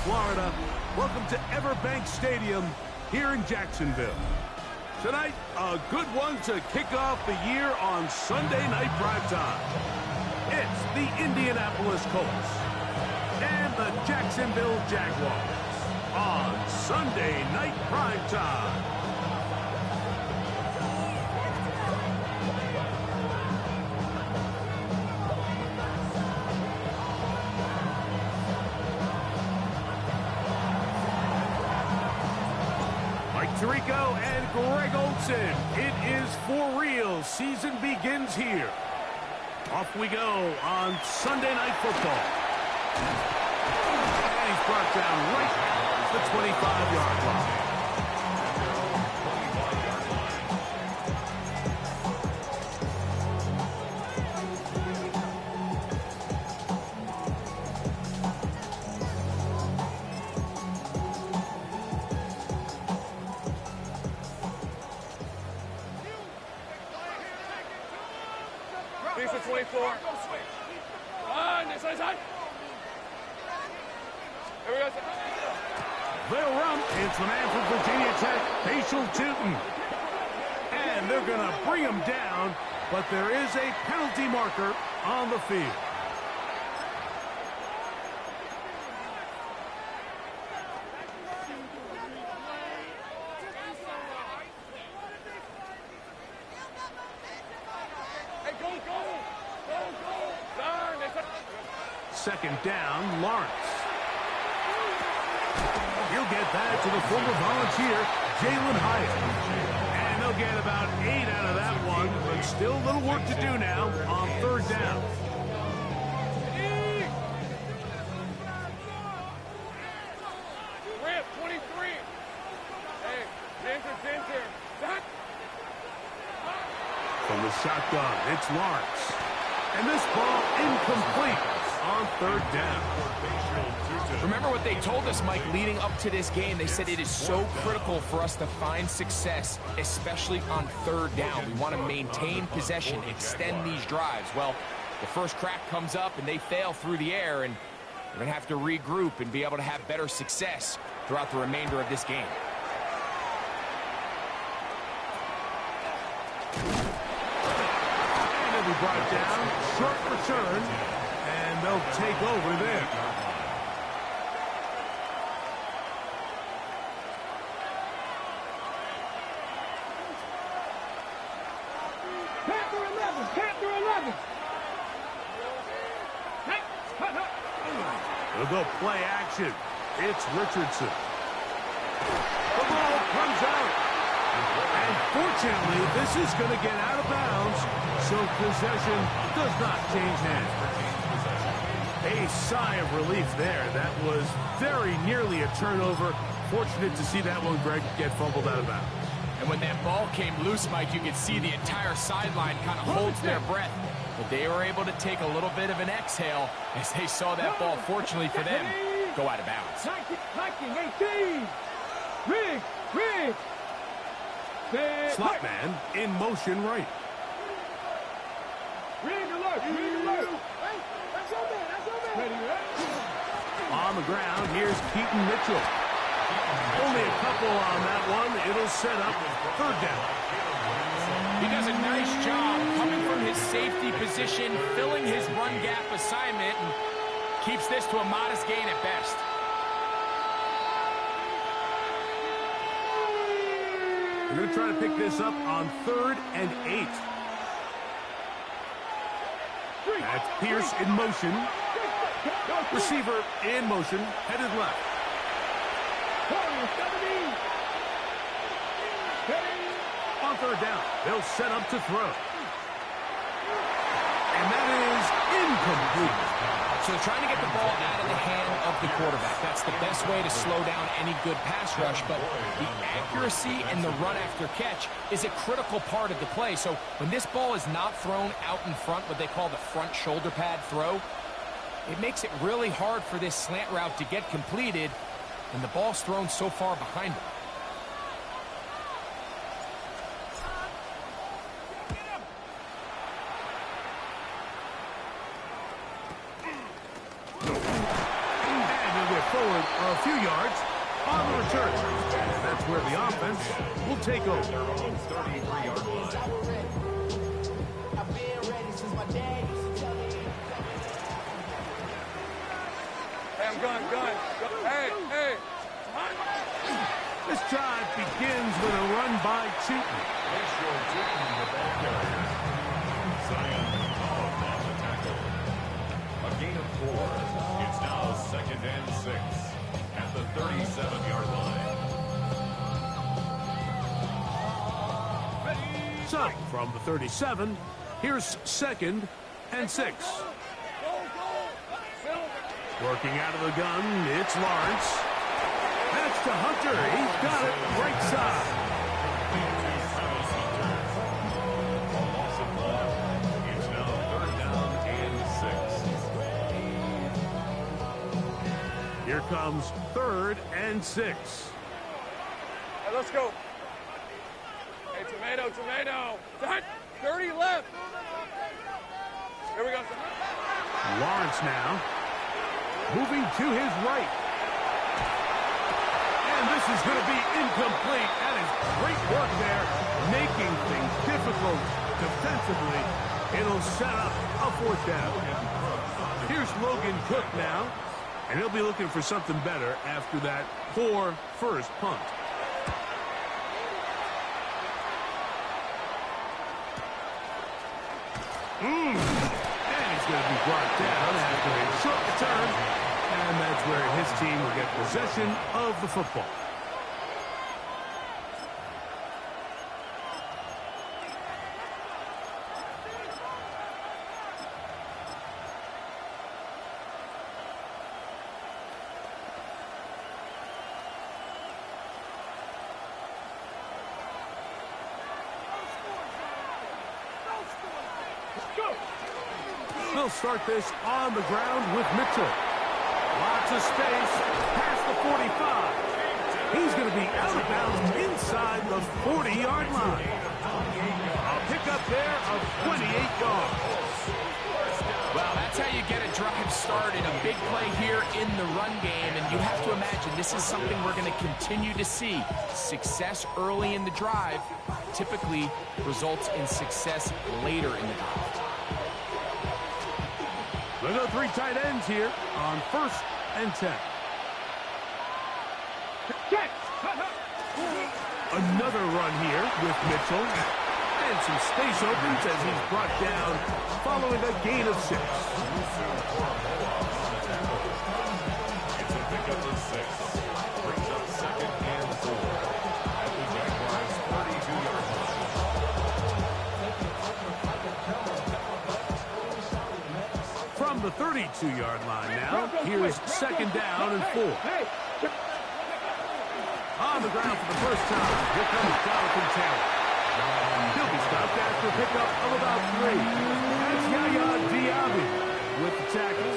Florida. Welcome to Everbank Stadium here in Jacksonville. Tonight, a good one to kick off the year on Sunday night primetime. It's the Indianapolis Colts and the Jacksonville Jaguars on Sunday night primetime. Tirico and Greg Olsen. It is for real. Season begins here. Off we go on Sunday Night Football. And he's brought down right at the 25-yard line. They'll run. It's the man from Virginia Tech, Facial Tootin. And they're going to bring him down, but there is a penalty marker on the field. Second down, Lawrence. He'll get that to the former Volunteer, Jalen Hyatt. And they'll get about 8 out of that one, but still a little work to do now on third down. Rip, 23. Hey, Ginger. From the shotgun, it's Lawrence. And this ball incomplete on third down. Remember what they told us, Mike, leading up to this game. They said it is so critical for us to find success, especially on third down. We want to maintain possession, extend these drives. Well, the first crack comes up and they fail through the air, and we're going to have to regroup and be able to have better success throughout the remainder of this game. And they'll be brought down, short return, and they'll take over there. They'll go play action. It's Richardson. The ball comes out. And fortunately, this is going to get out of bounds, so possession does not change hands. A sigh of relief there. That was very nearly a turnover. Fortunate to see that one, Greg, get fumbled out of bounds. And when that ball came loose, Mike, you could see the entire sideline kind of holds their breath. But they were able to take a little bit of an exhale as they saw that ball, fortunately for them, go out of bounds. 18. Rig. Slot man in motion right. Rig alert. That's your man. On the ground, here's Keaton Mitchell. Only a couple on that one. It'll set up third down. He does a nice job coming from his safety position, filling his run gap assignment, and keeps this to a modest gain at best. They're going to try to pick this up on 3rd and 8. That's Pierce in motion. Receiver in motion, headed left. On third down, they'll set up to throw. And that is incomplete. So they're trying to get the ball out of the hand of the quarterback. That's the best way to slow down any good pass rush, but the accuracy and the run after catch is a critical part of the play. So when this ball is not thrown out in front, what they call the front shoulder pad throw, it makes it really hard for this slant route to get completed, and the ball's thrown so far behind him. Forward a few yards on the return. And that's where the offense will take over. Hey, I'm going. Hey. This drive begins with a run by Cheaton. A gain of 4. It's now 2nd and 6 at the 37-yard line. So, from the 37, here's 2nd and 6. Working out of the gun, it's Lawrence. That's to Hunter. He's got it right side. A loss of 1. It's now 3rd down and 6. Here comes 3rd and 6. Hey, let's go. Hey, tomato. 30 left. Here we go. Lawrence now. Moving to his right. And this is going to be incomplete. That is great work there, making things difficult defensively. It'll set up a 4th down. Here's Logan Cook now, and he'll be looking for something better after that poor first punt. And he's going to be brought down after a short return. And that's where his team will get possession of the football. They'll start this on the ground with Mitchell. Lots of space past the 45. He's going to be out of bounds inside the 40-yard line. A pickup there of 28 yards. Well, that's how you get a drive started. A big play here in the run game, and you have to imagine this is something we're going to continue to see. Success early in the drive typically results in success later in the drive. We'll go 3 tight ends here on 1st and 10. Another run here with Mitchell. And some space opens as he's brought down following a gain of 6. It's a pickup of 6. Brings up 2nd and 4 at the Jaguars' 32-yard line. From the 32-yard line now, here's 2nd down and 4. On the ground for the first time, here comes Jonathan Taylor. He'll be stopped after a pickup of about 3. That's Yaya Diaby with the tackle.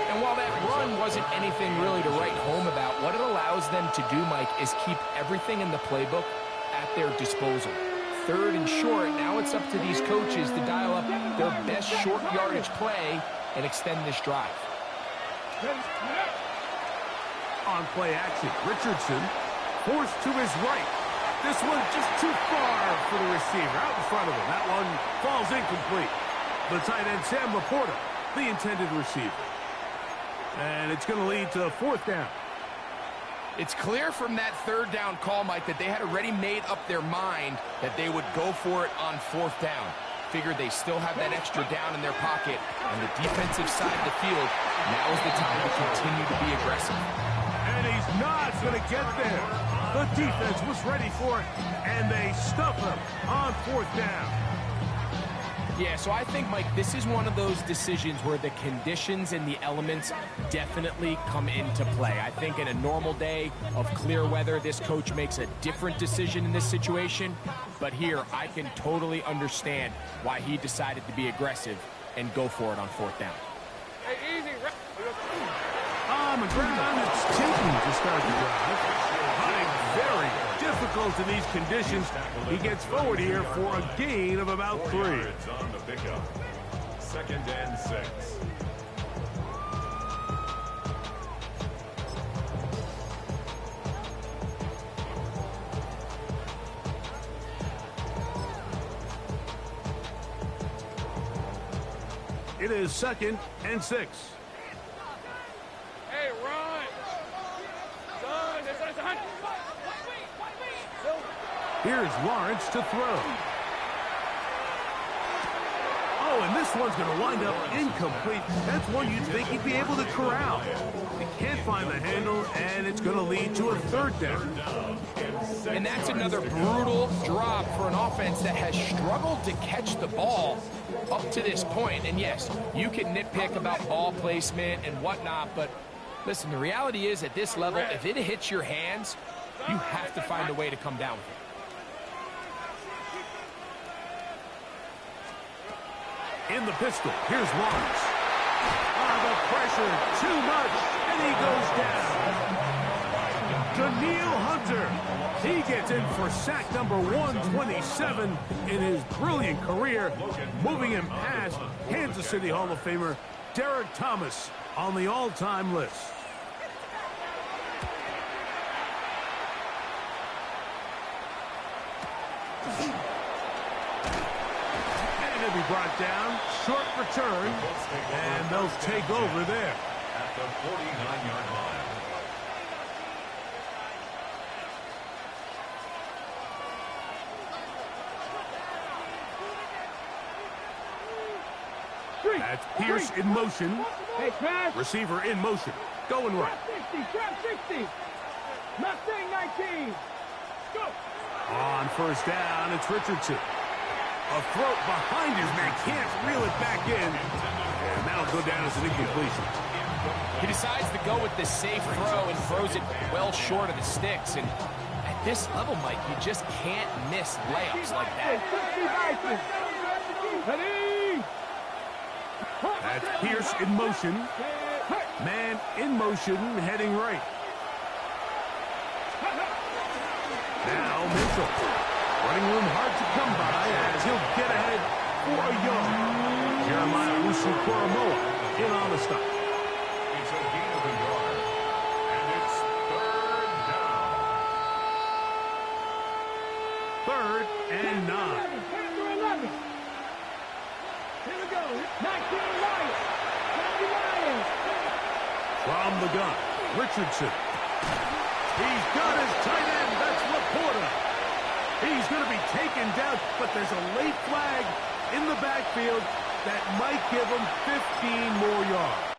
And while that run wasn't anything really to write home about, what it allows them to do, Mike, is keep everything in the playbook at their disposal. 3rd and short, now it's up to these coaches to dial up their best short yardage play and extend this drive. On play action, Richardson forced to his right. This one just too far for the receiver, out in front of him. That one falls incomplete. The tight end, Sam Laporta, the intended receiver. And it's going to lead to 4th down. It's clear from that 3rd down call, Mike, that they had already made up their mind that they would go for it on 4th down. Figured they still have that extra down in their pocket on the defensive side of the field. Now is the time to continue to be aggressive. And he's not going to get there. The defense was ready for it, and they stuff him on 4th down. Yeah, so I think, Mike, this is one of those decisions where the conditions and the elements definitely come into play. I think in a normal day of clear weather, this coach makes a different decision in this situation. But here, I can totally understand why he decided to be aggressive and go for it on 4th down. Hey, easy. On the ground, it's Cheaton to start the drive. Hunting very difficult in these conditions. He gets forward here for a gain of about 3. Yards on the pickup. 2nd and 6. It is 2nd and 6. Hey, run. Son, it's a hunt. Here's Lawrence to throw. Oh, and this one's going to wind up incomplete. That's one you'd think he'd be able to corral. He can't find the handle, and it's going to lead to a 3rd down. And that's another brutal drop for an offense that has struggled to catch the ball up to this point. And yes, you can nitpick about ball placement and whatnot, but listen, the reality is at this level, if it hits your hands, you have to find a way to come down with it. In the pistol, here's Lawrence. The pressure, too much, and he goes down. Daniil Hunter, he gets in for sack number 127 in his brilliant career, moving him past Kansas City Hall of Famer Derek Thomas on the all-time list. Be brought down, short return, and they'll take over there. At the 49-yard line. That's Pierce in motion. Receiver in motion. Going right. 60. Mustang 19. Go. On 1st down, it's Richardson. A throw behind his man, can't reel it back in. And that'll go down as an incompletion. He decides to go with the safe throw and throws it well short of the sticks. And at this level, Mike, you just can't miss layups like that. That's Pierce in motion. Man in motion, heading right. Now Mitchell. Running room hard to come by as he'll get ahead for a yard. Jeremiah Usu-Koromoa in on the stop. It's a gain of a yard, and it's 3rd down. 3rd and 9. Here we go. 19 Lions. From the gun, Richardson. He's got his tight end. That's Laporta. He's going to be taken down, but there's a late flag in the backfield that might give him 15 more yards.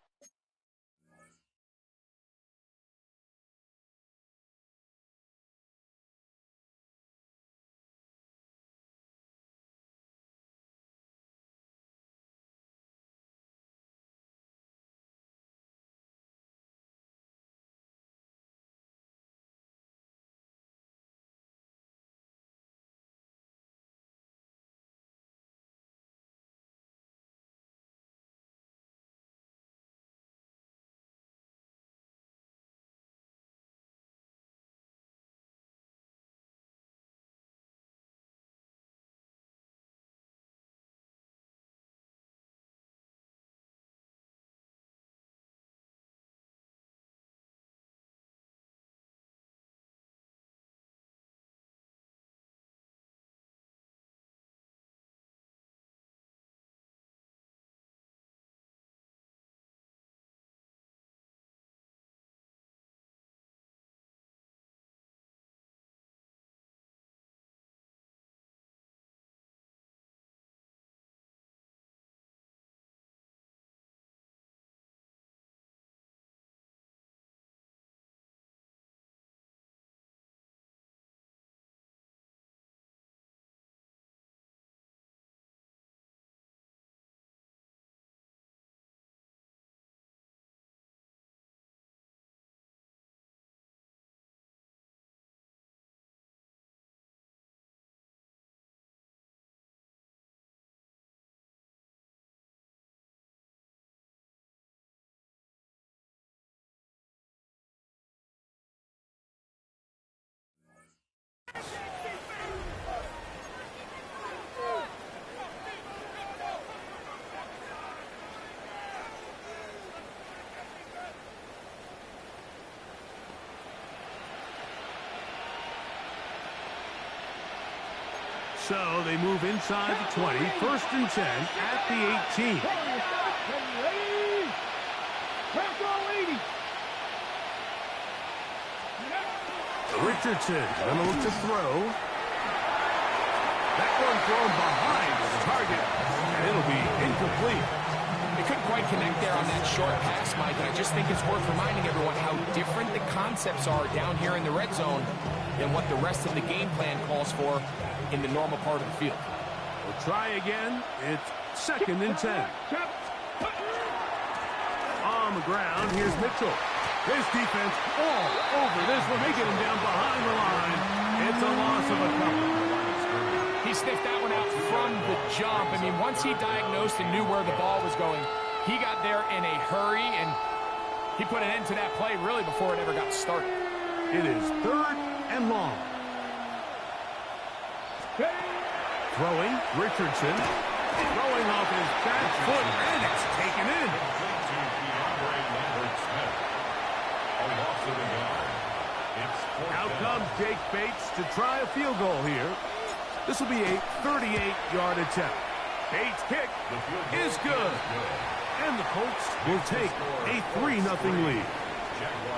So they move inside the 20, 1st and 10 at the 18. Richardson going to look to throw. That one thrown behind the target, and it'll be incomplete. They couldn't quite connect there on that short pass, Mike, and I just think it's worth reminding everyone how different the concepts are down here in the red zone than what the rest of the game plan calls for in the normal part of the field. We'll try again. It's 2nd and 10. On the ground, here's Mitchell. His defense all over this one. They get him down behind the line. It's a loss of a couple. He sniffed that one out from the jump. I mean, once he diagnosed and knew where the ball was going, he got there in a hurry, and he put an end to that play really before it ever got started. It is 3rd and long. Throwing, Richardson. Throwing off his back foot, and it's taken in. Out comes Jake Bates to try a field goal here. This will be a 38-yard attempt. Bates' kick is good. And the Colts will take a 3-0 lead.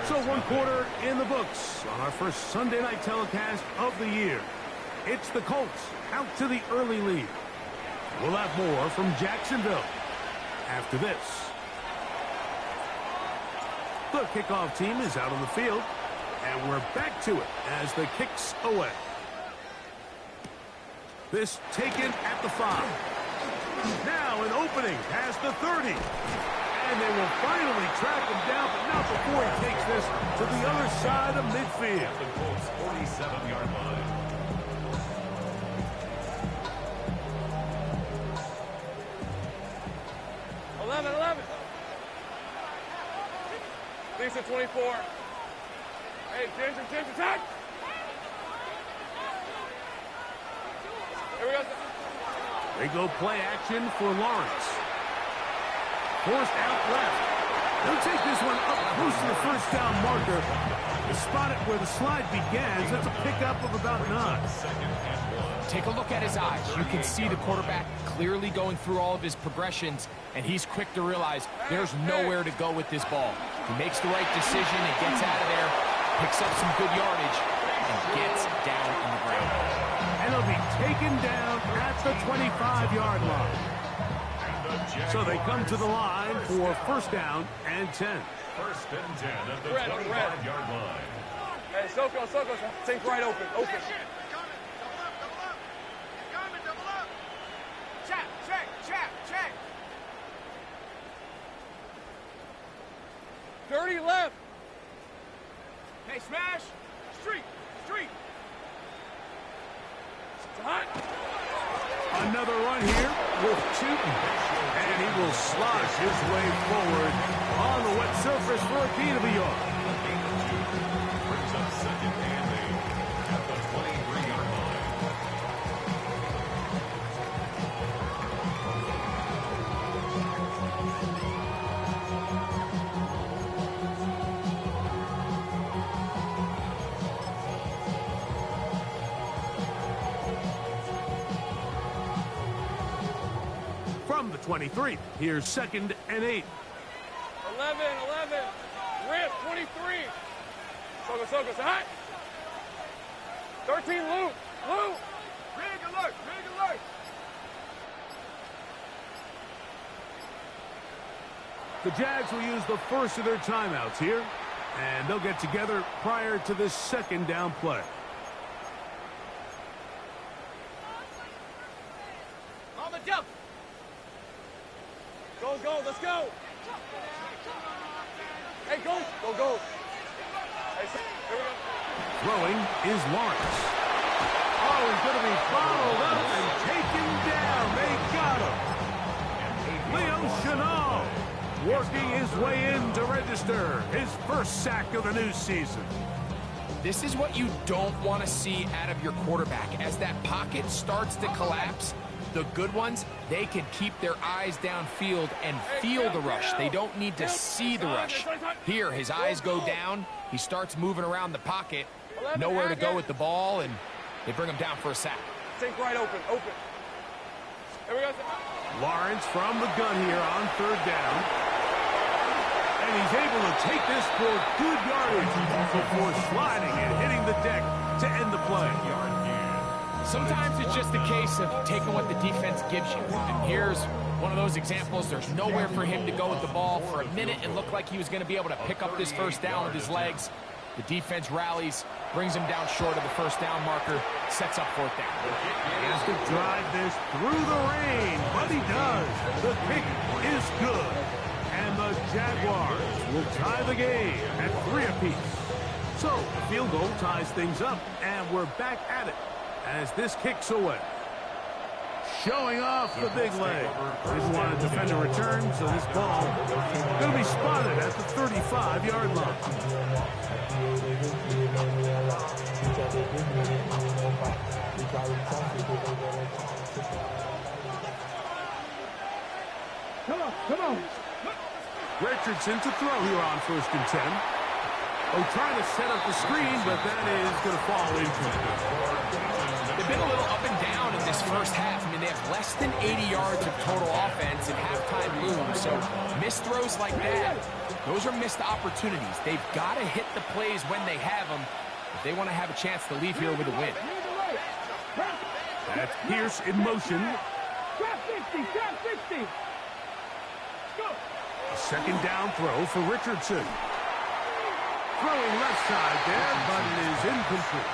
So 1 quarter in the books on our first Sunday night telecast of the year. It's the Colts out to the early lead. We'll have more from Jacksonville after this. The kickoff team is out on the field, and we're back to it as the kick's away. This taken at the 5. Now an opening past the 30. And they will finally track him down, but not before he takes this to the other side of midfield. The Colts 47-yard line. Lisa 24. Hey, James, attack! Here we go. They go play action for Lawrence. Forced out left. They'll take this one up close to the first down marker. They spot it where the slide begins. That's a pickup of about 9. Take a look at his eyes. You can see the quarterback clearly going through all of his progressions, and he's quick to realize there's nowhere to go with this ball. He makes the right decision and gets out of there, picks up some good yardage, and gets down on the ground. And he'll be taken down at the 25-yard line. So they come to the line for 1st down and 10. 1st and 10 at the 25-yard line. Hey, Soko, take right open. Check. Dirty left. Hey, smash. Street. Hot. Another run here with Tootin. And he will slosh his way forward on the wet surface for a gain of a yard. Brings up 2nd and 8 at the 23-yard line. From the 23, here's 2nd and 8. 11. Rip, 23. Soko, say hi. 13, Luke. Rig alert. The Jags will use the first of their timeouts here, and they'll get together prior to this 2nd down play. On the jump. Go, let's go. Hey, go. Hey, here we go. Throwing is Lawrence. Oh, he's going to be followed up and taken down. They got him. Leo Chenal working his way in to register his 1st sack of the new season. This is what you don't want to see out of your quarterback. As that pocket starts to collapse, the good ones, they can keep their eyes downfield and feel the rush. They don't need to see the rush. Here, his eyes go down. He starts moving around the pocket. Nowhere to go with the ball, and they bring him down for a sack. Sink right open, open. There we go. Lawrence from the gun here on third down. And he's able to take this for good yardage before sliding and hitting the deck to end the play. Sometimes it's just a case of taking what the defense gives you. And here's one of those examples. There's nowhere for him to go with the ball. For a minute, it looked like he was going to be able to pick up this first down with his legs. The defense rallies, brings him down short of the first down marker, sets up fourth down. He has to drive this through the rain, but he does. The kick is good. And the Jaguars will tie the game at 3 apiece. So, the field goal ties things up, and we're back at it as this kicks away. Showing off the big leg. Didn't want to defend a return, so this ball going to be spotted at the 35-yard line. Come on. Richardson to throw here on 1st and 10. Oh, trying to set up the screen, but that is going to fall incomplete. They've been a little up and down in this first half. I mean, they have less than 80 yards of total offense in halftime looms. So missed throws like that, those are missed opportunities. They've got to hit the plays when they have them if they want to have a chance to leave here with a win. That's Pierce in motion. Drop 60. A second down throw for Richardson. Throwing left side there, but it is incomplete.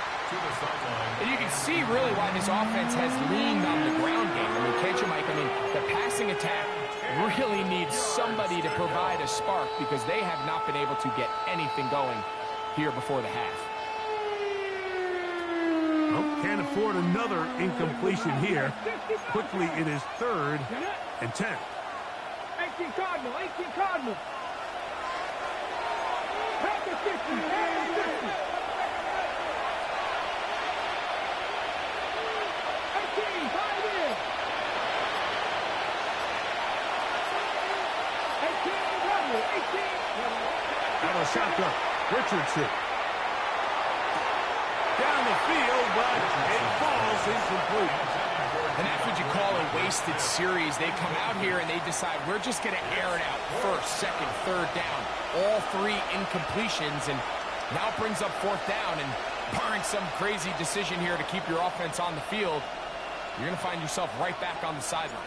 And you can see really why this offense has leaned on the ground game. I mean, can't you, Mike? I mean, the passing attack really needs somebody to provide a spark because they have not been able to get anything going here before the half. Well, can't afford another incompletion here. Quickly, it is 3rd and 10. 18 Cardinal. Back to 50. 18, 5 in. 18. Out of shotgun. Richardson. Down the field, but it falls incomplete. And that's what you call a wasted series. They come out here and they decide we're just going to air it out 1st, 2nd, 3rd down. All 3 incompletions, and now it brings up 4th down. And barring some crazy decision here to keep your offense on the field, you're going to find yourself right back on the sideline.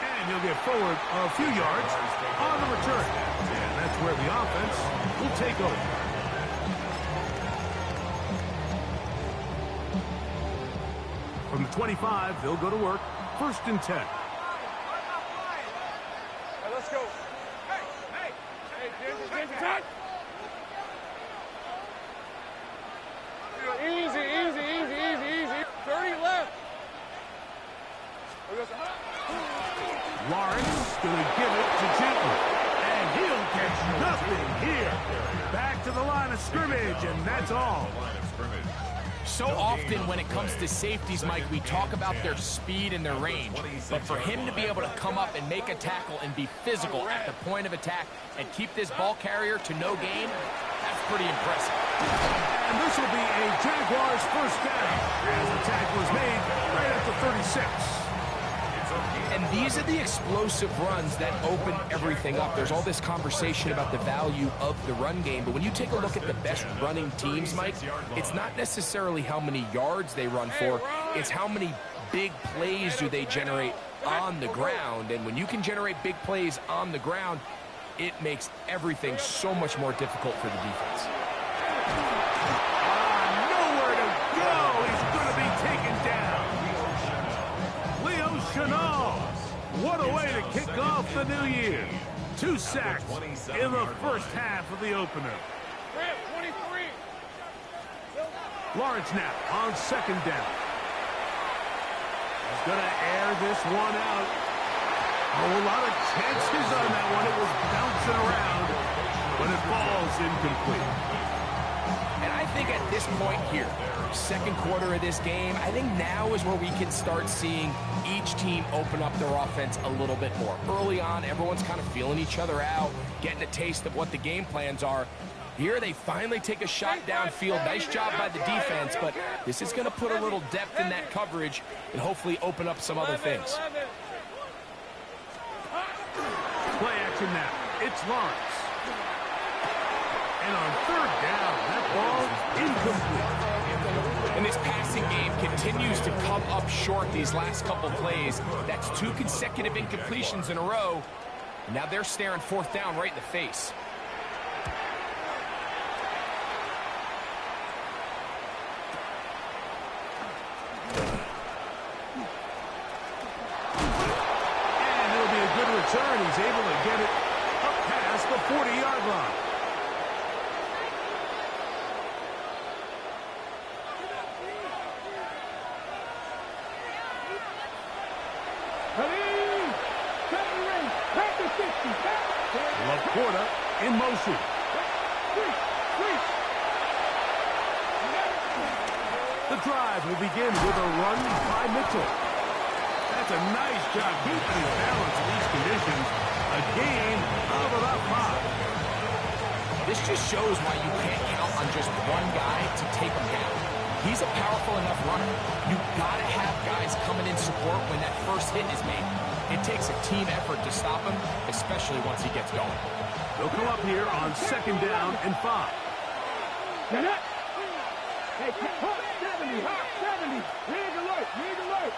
And he'll get forward a few yards on the return. And that's where the offense will take over. From the 25, they'll go to work. 1st and 10. Hey, let's go. Hey, James, attack. Easy. 30 left. Lawrence going to give it to Newton. And he'll catch nothing here. Back to the line of scrimmage, and that's all. So often when it comes to safeties, Mike, we talk about their speed and their range. But for him to be able to come up and make a tackle and be physical at the point of attack and keep this ball carrier to no gain, that's pretty impressive. And this will be a Jaguars 1st down as the tackle is made right at the 36. And these are the explosive runs that open everything up. There's all this conversation about the value of the run game, but when you take a look at the best running teams, Mike, it's not necessarily how many yards they run for, it's how many big plays do they generate on the ground. And when you can generate big plays on the ground, it makes everything so much more difficult for the defense. Nowhere to go. He's going to be taken down. Leo Chenal. What a way to kick off the new year. 2 sacks in the first half of the opener. 23. Lawrence now on 2nd down. He's going to air this one out. Oh, a lot of chances on that one. It was bouncing around, but it falls incomplete. And I think at this point here, second quarter of this game, I think now is where we can start seeing each team open up their offense a little bit more. Early on, everyone's kind of feeling each other out, getting a taste of what the game plans are. Here they finally take a shot downfield. Nice job by the defense, but this is going to put a little depth in that coverage and hopefully open up some other things. Play action now. It's Lawrence. And on third down, that ball incomplete. And this passing game continues to come up short these last couple plays. That's 2 consecutive incompletions in a row. And now they're staring fourth down right in the face. And it'll be a good return. He's able to get it up past the 40-yard line. Laporta in motion. The drive will begin with a run by Mitchell. That's a nice job keeping his balance in these conditions. A gain of about 5. This just shows why you can't count on just one guy to take him down. He's a powerful enough runner. You've got to have guys coming in support when that first hit is made. It takes a team effort to stop him, especially once he gets going. They'll come up here on second down and 5. Hey, hot 70, hot 70. Rig alert.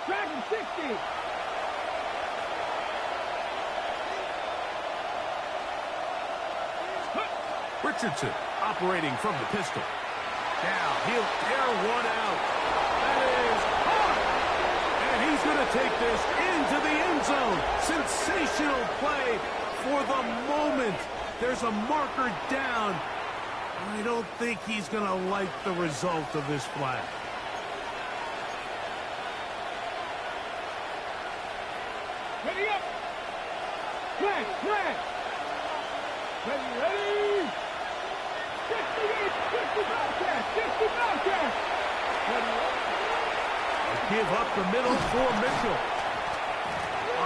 Dragon 60. Richardson operating from the pistol. Now he'll tear one out. That is hard. And he's going to take this into the end zone. Sensational play for the moment. There's a marker down. I don't think he's going to like the result of this flag. Ready up. Flag. Ready. 60 Bobcats. Give up the middle for Mitchell.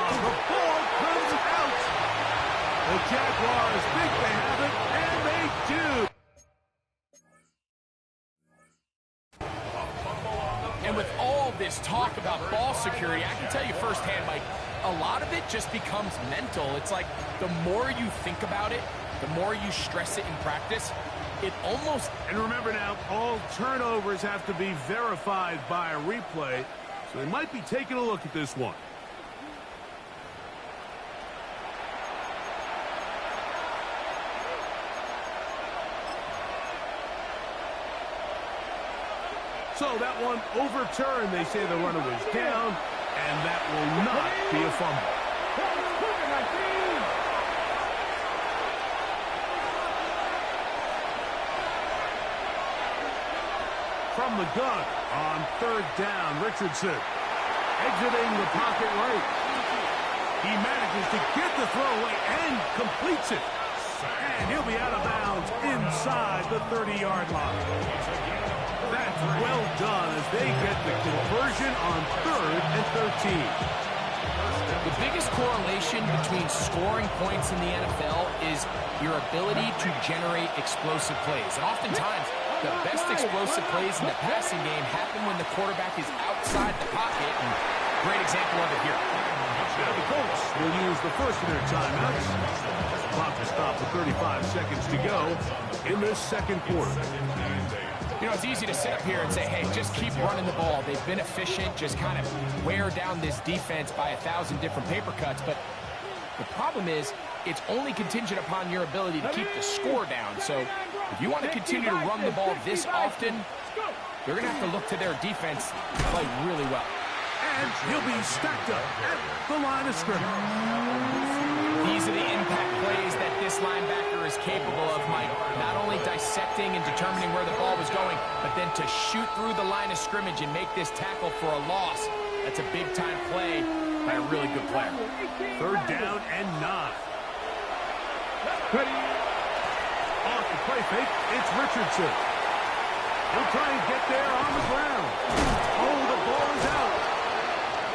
The ball comes out. The Jaguars think they have it, and they do. And with all this talk about ball security, I can tell you firsthand, Mike, a lot of it just becomes mental. It's like the more you think about it, the more you stress it in practice, it almost... And remember now, all turnovers have to be verified by a replay, so they might be taking a look at this one. So that one overturned. They say the runner was down, and that will not be a fumble. From the gun on third down, Richardson exiting the pocket right. He manages to get the throw away and completes it. And he'll be out of bounds inside the 30-yard line. That's well done as they get the conversion on 3rd and 13. The biggest correlation between scoring points in the NFL is your ability to generate explosive plays. And oftentimes, the best explosive plays in the passing game happen when the quarterback is outside the pocket. And great example of it here. Now the Colts will use the first of their timeouts. Clock to stop with 35 seconds to go in this second quarter. You know, it's easy to sit up here and say, hey, just keep running the ball. They've been efficient, just kind of wear down this defense by 1,000 different paper cuts. But the problem is, it's only contingent upon your ability to keep the score down. So if you want to continue to run the ball this often, they're going to have to look to their defense to play really well. And he'll be stacked up at the line of scrimmage. These are the impact plays that this linebacker is capable of, Mike. Not only dissecting and determining where the ball was going, but then to shoot through the line of scrimmage and make this tackle for a loss. That's a big-time play by a really good player. Third down and 9. Off the play fake, it's Richardson. He'll try and get there on the ground. Oh, the ball is out.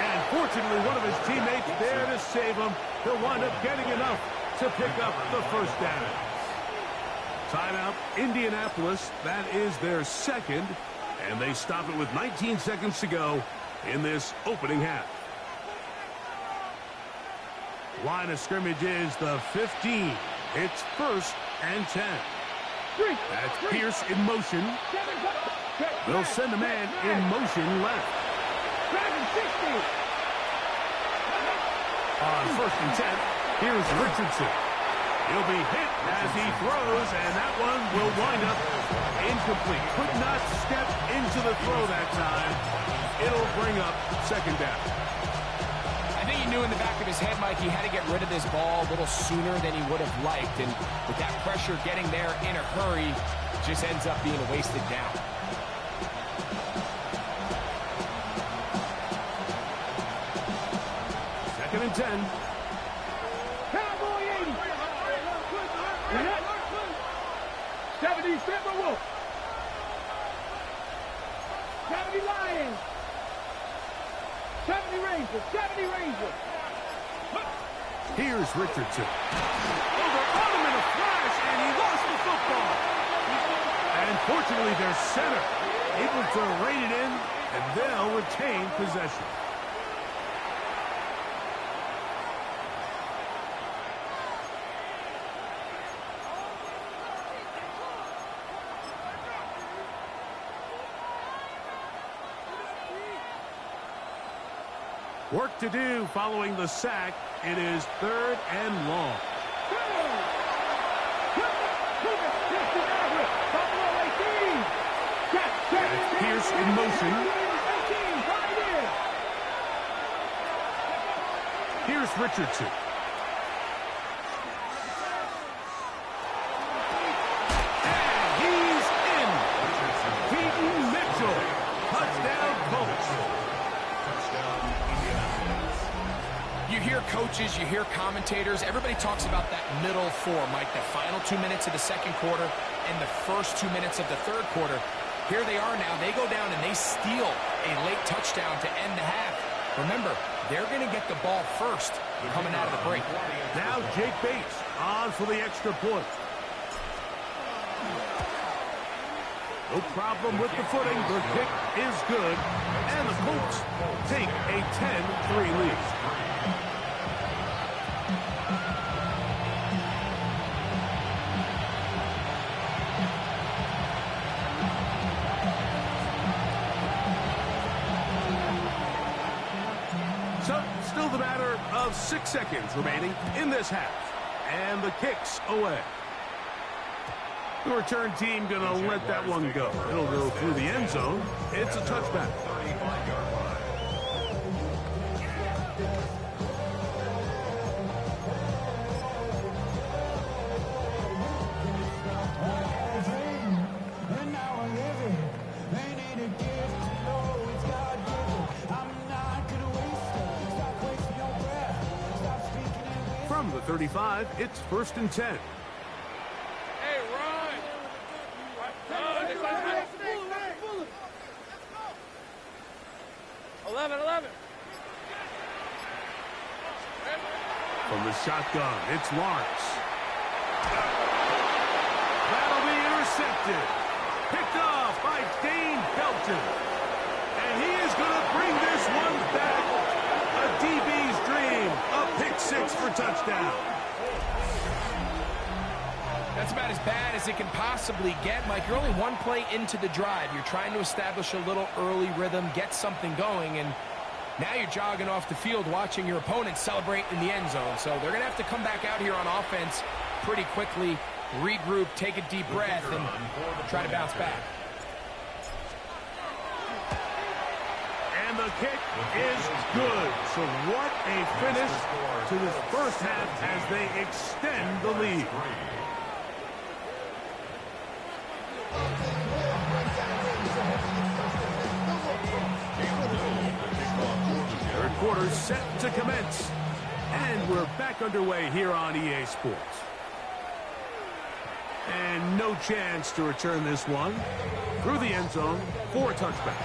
And fortunately, one of his teammates there to save him. He'll wind up getting enough to pick up the first down. Timeout, Indianapolis. That is their second. And they stop it with 19 seconds to go in this opening half. Line of scrimmage is the 15. It's 1st and 10. That's Pierce in motion. They'll send a man in motion left. On 1st and 10, here's Richardson. He'll be hit as he throws, and that one will wind up incomplete. Could not step into the throw that time. It'll bring up 2nd down. I think he knew in the back of his head, Mike, he had to get rid of this ball a little sooner than he would have liked. And with that pressure getting there in a hurry, just ends up being a wasted down. Second and 10. Cowboy 80. 70 Timberwolves. 70 Lions. 70 Rangers. 70 Rangers. Here's Richardson. Oh, they're on him in a flash, and he lost the football. And fortunately, their center able to rein it in, and they'll retain possession. Work to do following the sack. It is 3rd and long. That's Pierce in motion. Here's Richardson. And he's in. Keaton Mitchell. Touchdown, Colts. You hear coaches, you hear commentators, everybody talks about that middle 4, Mike, the final 2 minutes of the second quarter and the first 2 minutes of the third quarter. Here they are now. They go down and they steal a late touchdown to end the half. Remember, they're going to get the ball first coming out of the break. Now Jake Bates on for the extra point. No problem with the footing. The kick is good. And the Colts take a 10-3 lead. So, still the matter of 6 seconds remaining in this half. And the kick's away. The return team going to let that one go. It'll go through the end zone. It's a touchback. From the 35, it's 1st and 10. Hey, Ron. 11. From the shotgun, it's Lawrence. That'll be intercepted. Picked off by Dane Belton. And he is going to bring this one back. A DB's dream. A pick 6 for touchdown. That's about as bad as it can possibly get, Mike. You're only one play into the drive. You're trying to establish a little early rhythm, get something going, and now you're jogging off the field watching your opponent celebrate in the end zone. So they're going to have to come back out here on offense pretty quickly, regroup, take a deep breath, and try to bounce back. And the kick is good. So what a finish to this first half as they extend the lead. Third quarter set to commence. And we're back underway here on EA Sports. And no chance to return this one through the end zone for a touchback.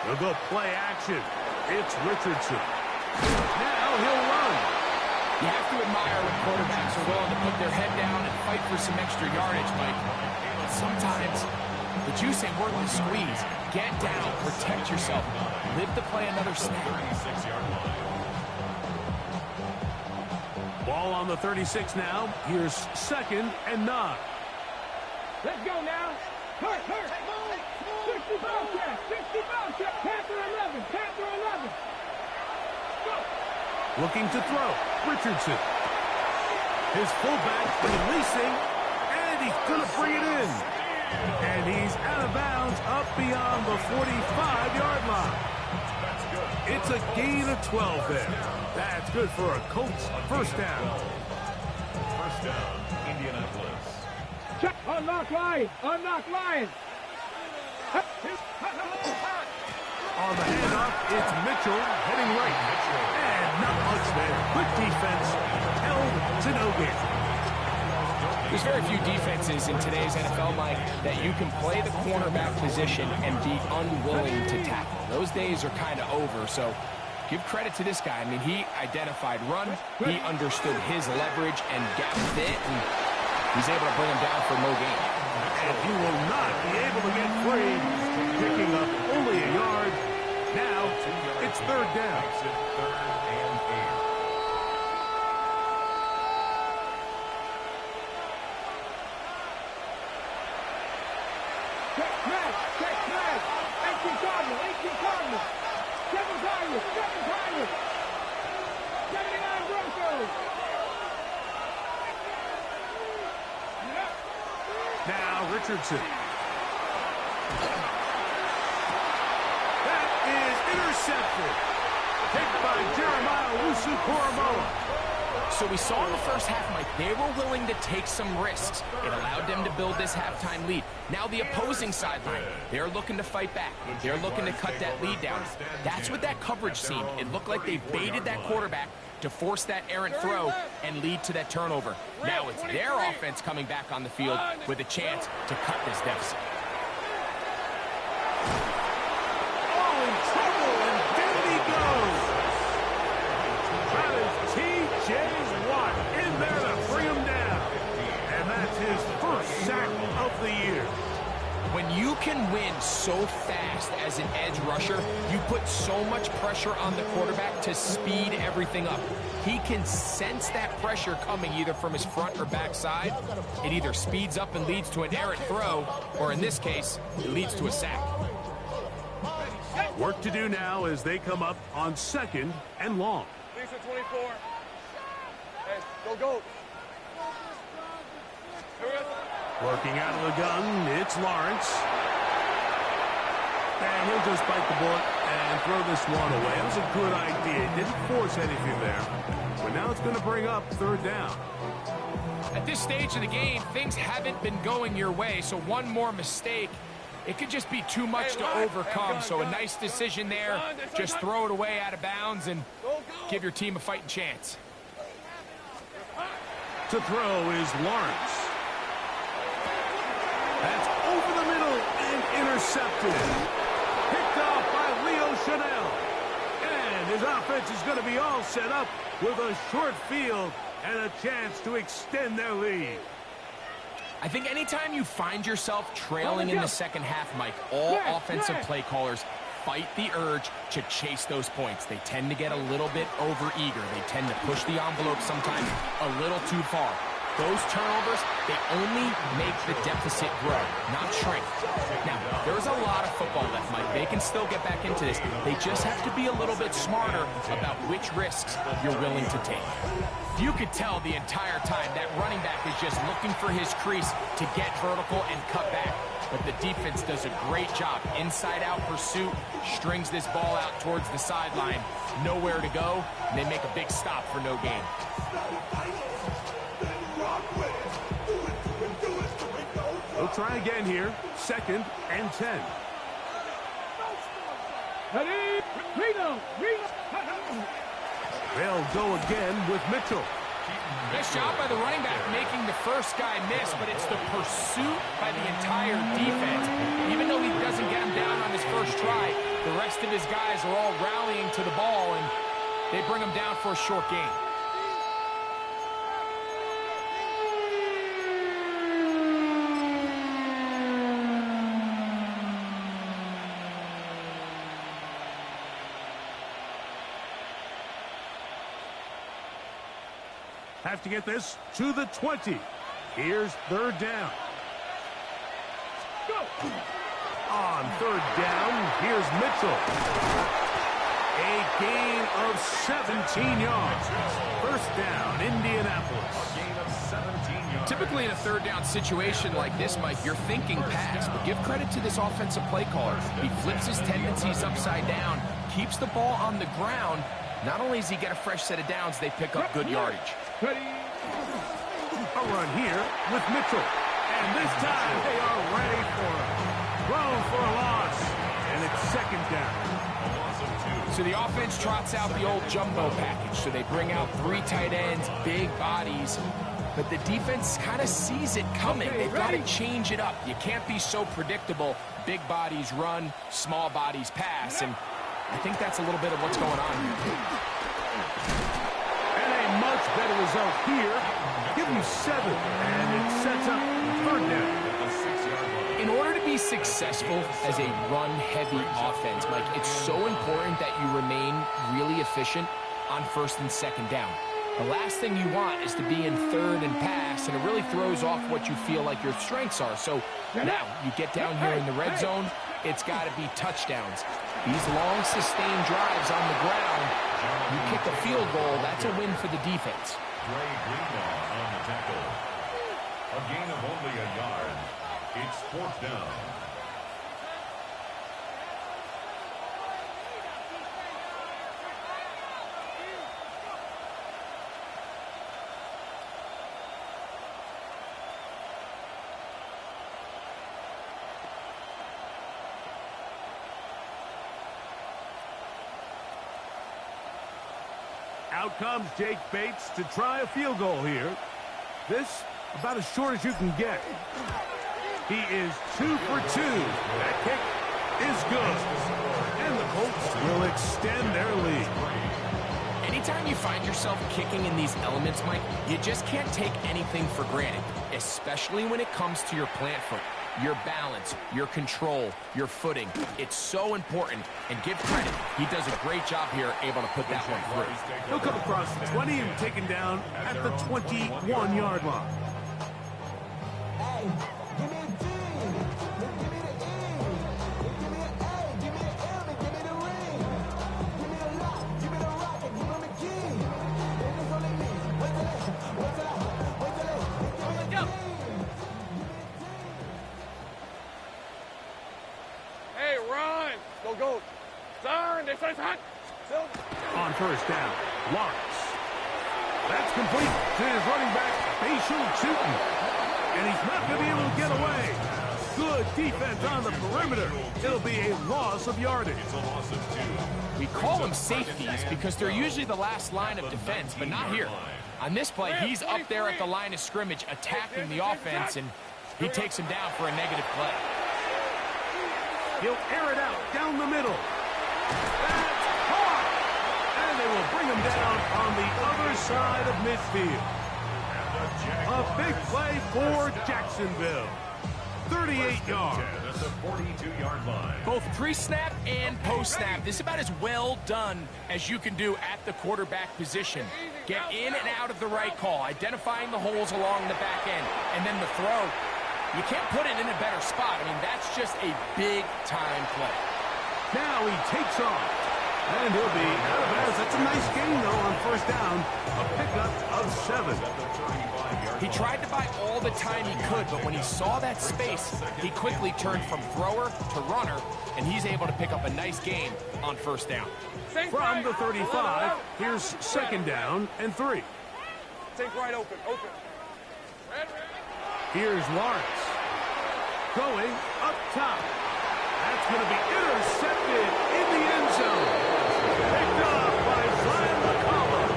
They'll go play action. It's Richardson. Now he'll run. You have to admire when quarterbacks are willing to put their head down and fight for some extra yardage, Mike. But sometimes the juice ain't worth the squeeze. Get down, protect yourself, live to play another snap. 36-yard line. Ball on the 36 now. Here's 2nd and 9. Let's go now. Hurt. 60 Bobcat. Panther 11. Go. Looking to throw. Richardson. His fullback releasing. And he's going to bring it in. And he's out of bounds up beyond the 45-yard line. That's good. It's a gain of 12 there. That's good for a Colts first down. First down, Indianapolis. Check. Unlock line. On the handoff, it's Mitchell heading right. And not much there. Good defense. Held to no gain. There's very few defenses in today's NFL, Mike, that you can play the cornerback position and be unwilling to tackle. Those days are kind of over, so give credit to this guy. I mean, he identified run, he understood his leverage and gap fit, and he's able to bring him down for no gain. And he will not be able to get free, picking up only a yard. Now, it's 3rd down. Makes it 3rd and 8. Check smash. 18 Cardinals. 7 Tigers. 79 Broncos. Now Richardson. That is intercepted. Picked by Jeremiah Owusu-Koramoah. So we saw in the first half, Mike, they were willing to take some risks. It allowed them to build this halftime lead. Now the opposing sideline, they're looking to fight back. They're looking to cut that lead down. That's what that coverage seemed. It looked like they baited that quarterback to force that errant throw and lead to that turnover. Now it's their offense coming back on the field with a chance to cut this deficit. Oh, in trouble, and down he goes. That is T.J. Watt in there to bring him down. And that's his first sack of the year. When you can win so fast as an edge rusher, you put so much pressure on the quarterback to speed everything up. He can sense that pressure coming either from his front or back side. It either speeds up and leads to an errant throw, or in this case, it leads to a sack. Work to do now as they come up on 2nd and long. Lisa 24. Hey, go. Working out of the gun, it's Lawrence. And he'll just bite the bullet and throw this one away. It was a good idea. Didn't force anything there. But now it's going to bring up 3rd down. At this stage of the game, things haven't been going your way, so one more mistake, it could just be too much to overcome. So a nice decision there. Just throw it away out of bounds and give your team a fighting chance. To throw is Lawrence. That's over the middle and intercepted. Picked off by Leo Chanel. And his offense is going to be all set up with a short field and a chance to extend their lead. I think anytime you find yourself trailing in the second half, Mike, all offensive play callers fight the urge to chase those points. They tend to get a little bit overeager. They tend to push the envelope sometimes a little too far. Those turnovers, they only make the deficit grow, not shrink. Now, there's a lot of football left, Mike. They can still get back into this. They just have to be a little bit smarter about which risks you're willing to take. You could tell the entire time that running back is just looking for his crease to get vertical and cut back. But the defense does a great job. Inside-out pursuit, strings this ball out towards the sideline. Nowhere to go, and they make a big stop for no gain. Looks try again here. 2nd and 10. They'll go again with Mitchell. Nice job by the running back making the first guy miss, but it's the pursuit by the entire defense. Even though he doesn't get him down on his first try, the rest of his guys are all rallying to the ball, and they bring him down for a short gain. Have to get this to the 20. Here's 3rd down. Go. On 3rd down, here's Mitchell. A gain of 17 yards. 1st down, Indianapolis. A gain of 17 yards. Typically in a 3rd down situation like this, Mike, you're thinking pass, but give credit to this offensive play caller. He flips his tendencies upside down, keeps the ball on the ground. Not only does he get a fresh set of downs, they pick up good yardage. A run here with Mitchell. And this time they are ready for him. Thrown for a loss. And it's 2nd down. A loss of 2. So the offense trots out the old jumbo package. So they bring out 3 tight ends, big bodies. But the defense kind of sees it coming. They've got to change it up. You can't be so predictable. Big bodies run, small bodies pass. And I think that's a little bit of what's going on here. And a much better result here. Give him 7. And it sets up 3rd down. In order to be successful as a run-heavy offense, Mike, it's so important that you remain really efficient on 1st and 2nd down. The last thing you want is to be in 3rd and pass, and it really throws off what you feel like your strengths are. So now you get down here in the red zone, it's got to be touchdowns. These long, sustained drives on the ground, you kick a field goal, that's a win for the defense. Ray Greenlaw on the tackle. A gain of only a yard. It's 4th down. Out comes Jake Bates to try a field goal here. This about as short as you can get. He is 2 for 2. That kick is good. And the Colts will extend their lead. Anytime you find yourself kicking in these elements, Mike, you just can't take anything for granted, especially when it comes to your plant foot. Your balance, your control, your footing. It's so important. And give credit, he does a great job here able to put that one through. He'll come across the 20 and taken down at the 21-yard line. On 1st down, Lawrence. That's complete to his running back, facial shooting. And he's not going to be able to get away. Good defense on the perimeter. It'll be a loss of yardage. It's a loss of 2. We call them safeties because they're usually the last line of defense, but not here. On this play, he's up there at the line of scrimmage attacking the offense, and he takes him down for a negative play. He'll air it out down the middle. That's caught! And they will bring him down on the other side of midfield. A big play for Jacksonville. 38 yards. At the 42-yard line. Both pre-snap and post-snap. This is about as well done as you can do at the quarterback position. Get in and out of the right call, identifying the holes along the back end, and then the throw. You can't put it in a better spot. I mean, that's just a big-time play. Now he takes off. And he'll be out of bounds. That's a nice gain, though, on 1st down. A pickup of 7. He tried to buy all the time he could, but when he saw that space, he quickly turned from thrower to runner, and he's able to pick up a nice gain on 1st down. From the 35, here's 2nd down and 3. Think right open. Here's Lawrence. going up top. That's going to be intercepted in the end zone. Picked off by Zion McCollum.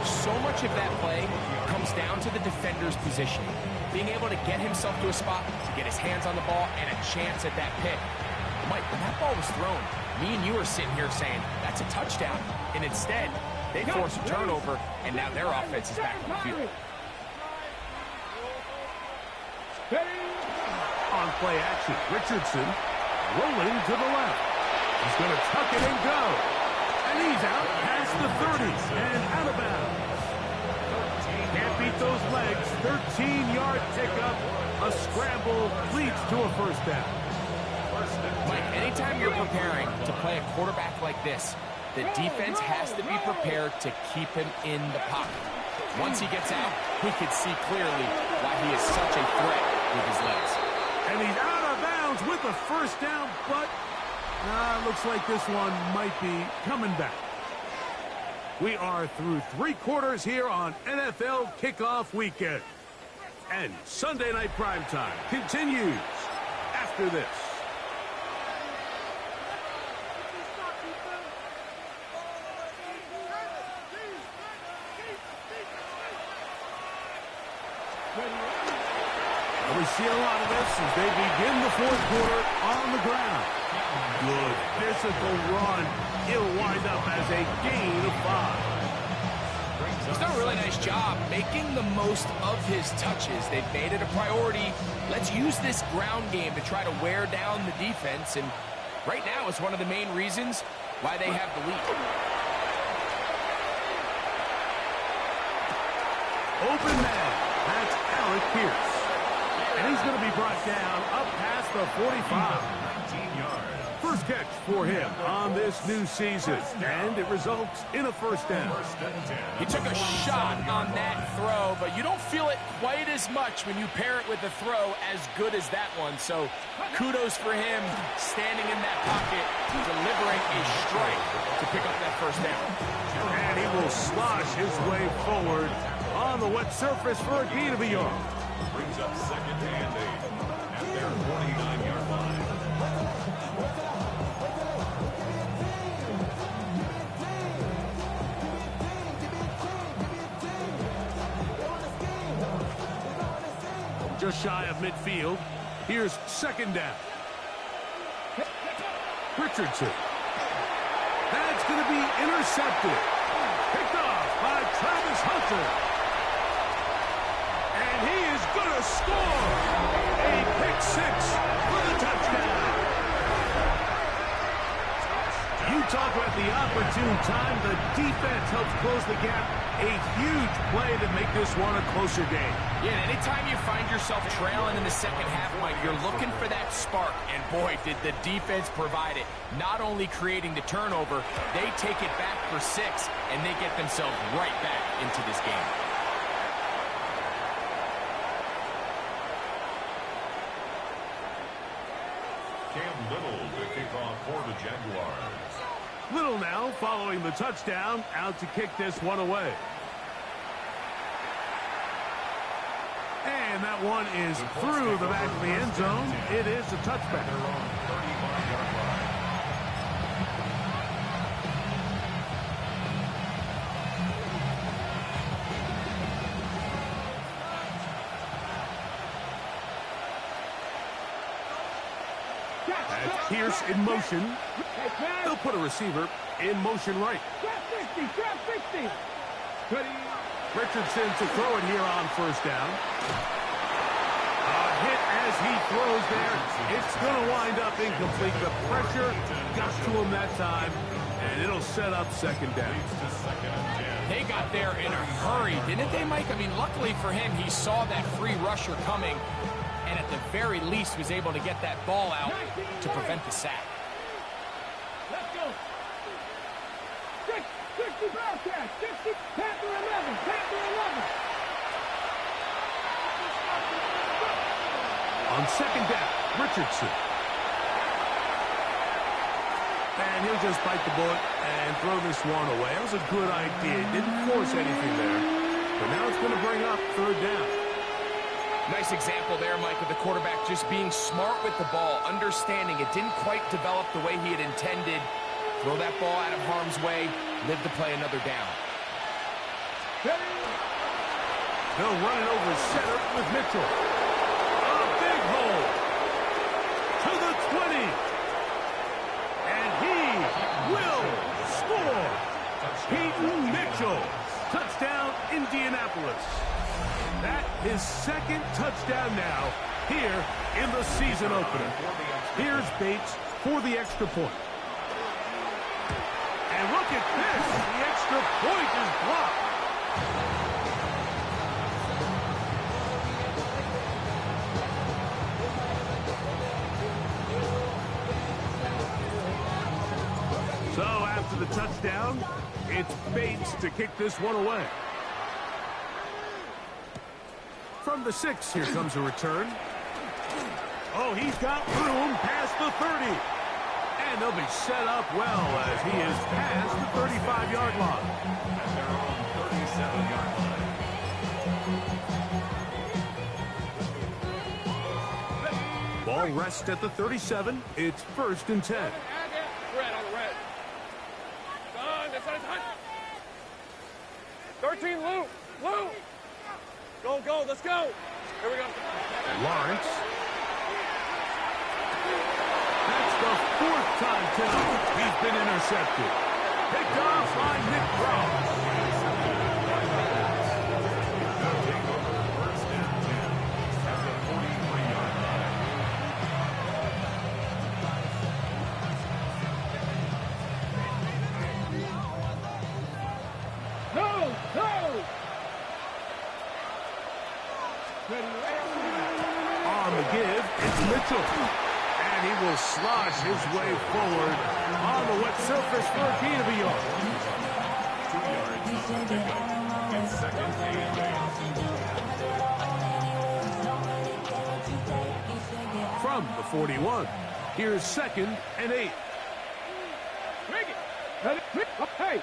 So much of that play comes down to the defender's positioning. Being able to get himself to a spot, to get his hands on the ball, and a chance at that pick. Mike, when that ball was thrown, me and you are sitting here saying, that's a touchdown. And instead, they force a turnover, and now their offense is back on the field. On play action, Richardson rolling to the left. He's going to tuck it and go. And he's out past the 30 and out of bounds. Can't beat those legs. 13-yard pickup. A scramble leads to a first down. Mike, anytime you're preparing to play a quarterback like this, the defense has to be prepared to keep him in the pocket. Once he gets out, we can see clearly why he is such a threat with his legs. And he's out of bounds with the first down, but looks like this one might be coming back. We are through 3 quarters here on NFL Kickoff Weekend. And Sunday Night Primetime continues after this. We see a lot of this as they begin the 4th quarter on the ground. Good physical run. It'll wind up as a gain of 5. He's done a really nice job making the most of his touches. They've made it a priority. Let's use this ground game to try to wear down the defense. And right now it's one of the main reasons why they have the lead. Open man. That's Alec Pierce. And he's going to be brought down up past the 45. 19 yards. First catch for him on this new season. And it results in a first down. He took a shot on that throw, but you don't feel it quite as much when you pair it with a throw as good as that one. So kudos for him standing in that pocket, delivering a strike to pick up that first down. And he will slosh his way forward on the wet surface for a gain of a yard. Brings up 2nd and 8 at their 49-yard line. Just shy of midfield. Here's 2nd down. Richardson. That's going to be intercepted. Picked off by Travis Hunter. And he is going to score a pick 6 for the touchdown. You talk about the opportune time. The defense helps close the gap. A huge play to make this one a closer game. Yeah, and anytime you find yourself trailing in the second half, Mike, you're looking for that spark. And boy, did the defense provide it. Not only creating the turnover, they take it back for 6, and they get themselves right back into this game. Little to kick off for the Jaguars. Little now following the touchdown, out to kick this one away. And that one is through the back of the end zone. It is a touchback. They're on 35-yard line. That's Pierce in motion. They'll put a receiver in motion right. Richardson to throw it here on first down. A hit as he throws there. It's going to wind up incomplete. The pressure got to him that time, and it'll set up 2nd down. They got there in a hurry, didn't they, Mike? I mean, luckily for him, he saw that free rusher coming, and at the very least was able to get that ball out to prevent the sack. Let's go. 60 Bearcats, 60 Panther 11, Panther 11. On 2nd down, Richardson. And he'll just bite the bullet and throw this one away. That was a good idea. Didn't force anything there. But now it's going to bring up 3rd down. Nice example there, Mike, of the quarterback just being smart with the ball, understanding it didn't quite develop the way he had intended. Throw that ball out of harm's way, live to play another down. They'll run it over center with Mitchell. A big hole to the 20. And he will score. Peyton Mitchell. Touchdown, Indianapolis. That his second touchdown now here in the season opener. Here's Bates for the extra point. And look at this. The extra point is blocked. So after the touchdown, it's Bates to kick this one away. From the 6, here comes a return. Oh, he's got room past the 30. And they'll be set up well as he is past the 35-yard line. At their own 37-yard line. Ball rests at the 37. It's 1st and 10. Red on the red. Done. This side's hot. 13, Lou. Lou. Go, go. Let's go. Here we go. Lawrence. That's the 4th time tonight he's been intercepted. Picked off by Nick Cross. Take over 1st and 10 at the 43-yard line. No, no. On the give, it's Mitchell. And he will slosh his way forward on the wet surface for a gain of a yard. 2 yards on the pickup. It's 2nd and 8. From the 41, here's 2nd and 8. Hey.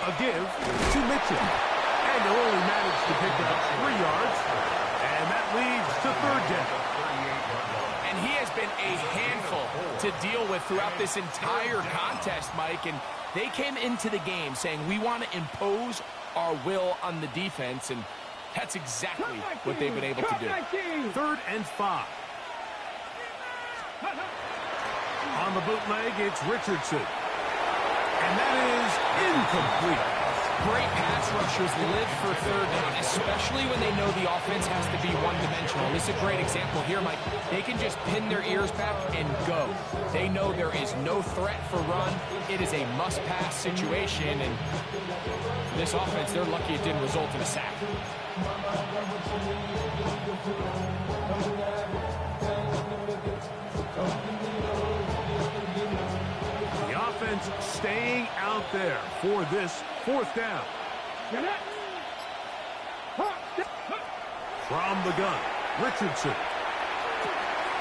A give to Mitchell. And they'll only manage to pick up 3 yards. And that leads to 3rd down. And he has been a handful to deal with throughout this entire contest, Mike. And they came into the game saying, we want to impose our will on the defense. And that's exactly what they've been able to do. 3rd and 5. On the bootleg, it's Richardson. And that is incomplete. Great pass rushers live for 3rd down, especially when they know the offense has to be one-dimensional. This is a great example here, Mike. They can just pin their ears back and go. They know there is no threat for run. It is a must-pass situation, and for this offense, they're lucky it didn't result in a sack. The offense staying out there for this 4th down. From the gun, Richardson.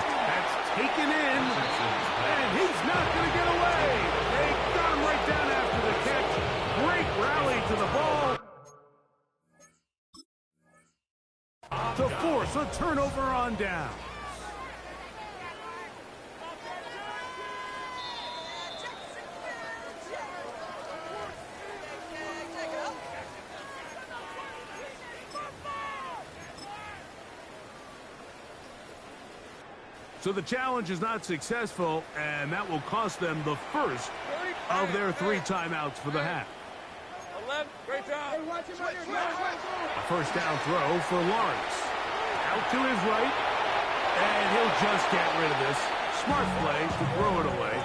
That's taken in, and he's not going to get away. They got him right down after the catch. Great rally to the ball to force a turnover on down. So the challenge is not successful, and that will cost them the first of their 3 timeouts for the half. 11. Great job. A 1st down throw for Lawrence. Out to his right, and he'll just get rid of this. Smart play to throw it away,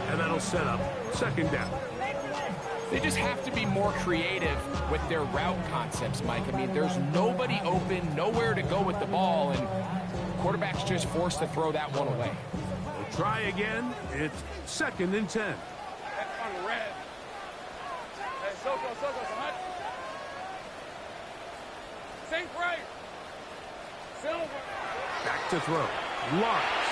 and that'll set up 2nd down. They just have to be more creative with their route concepts, Mike. I mean, there's nobody open, nowhere to go with the ball, and quarterback's just forced to throw that one away. We'll try again. It's 2nd and 10. On red. Hey, Soko, hot. Sink right. Silver. Back to throw. Lawrence.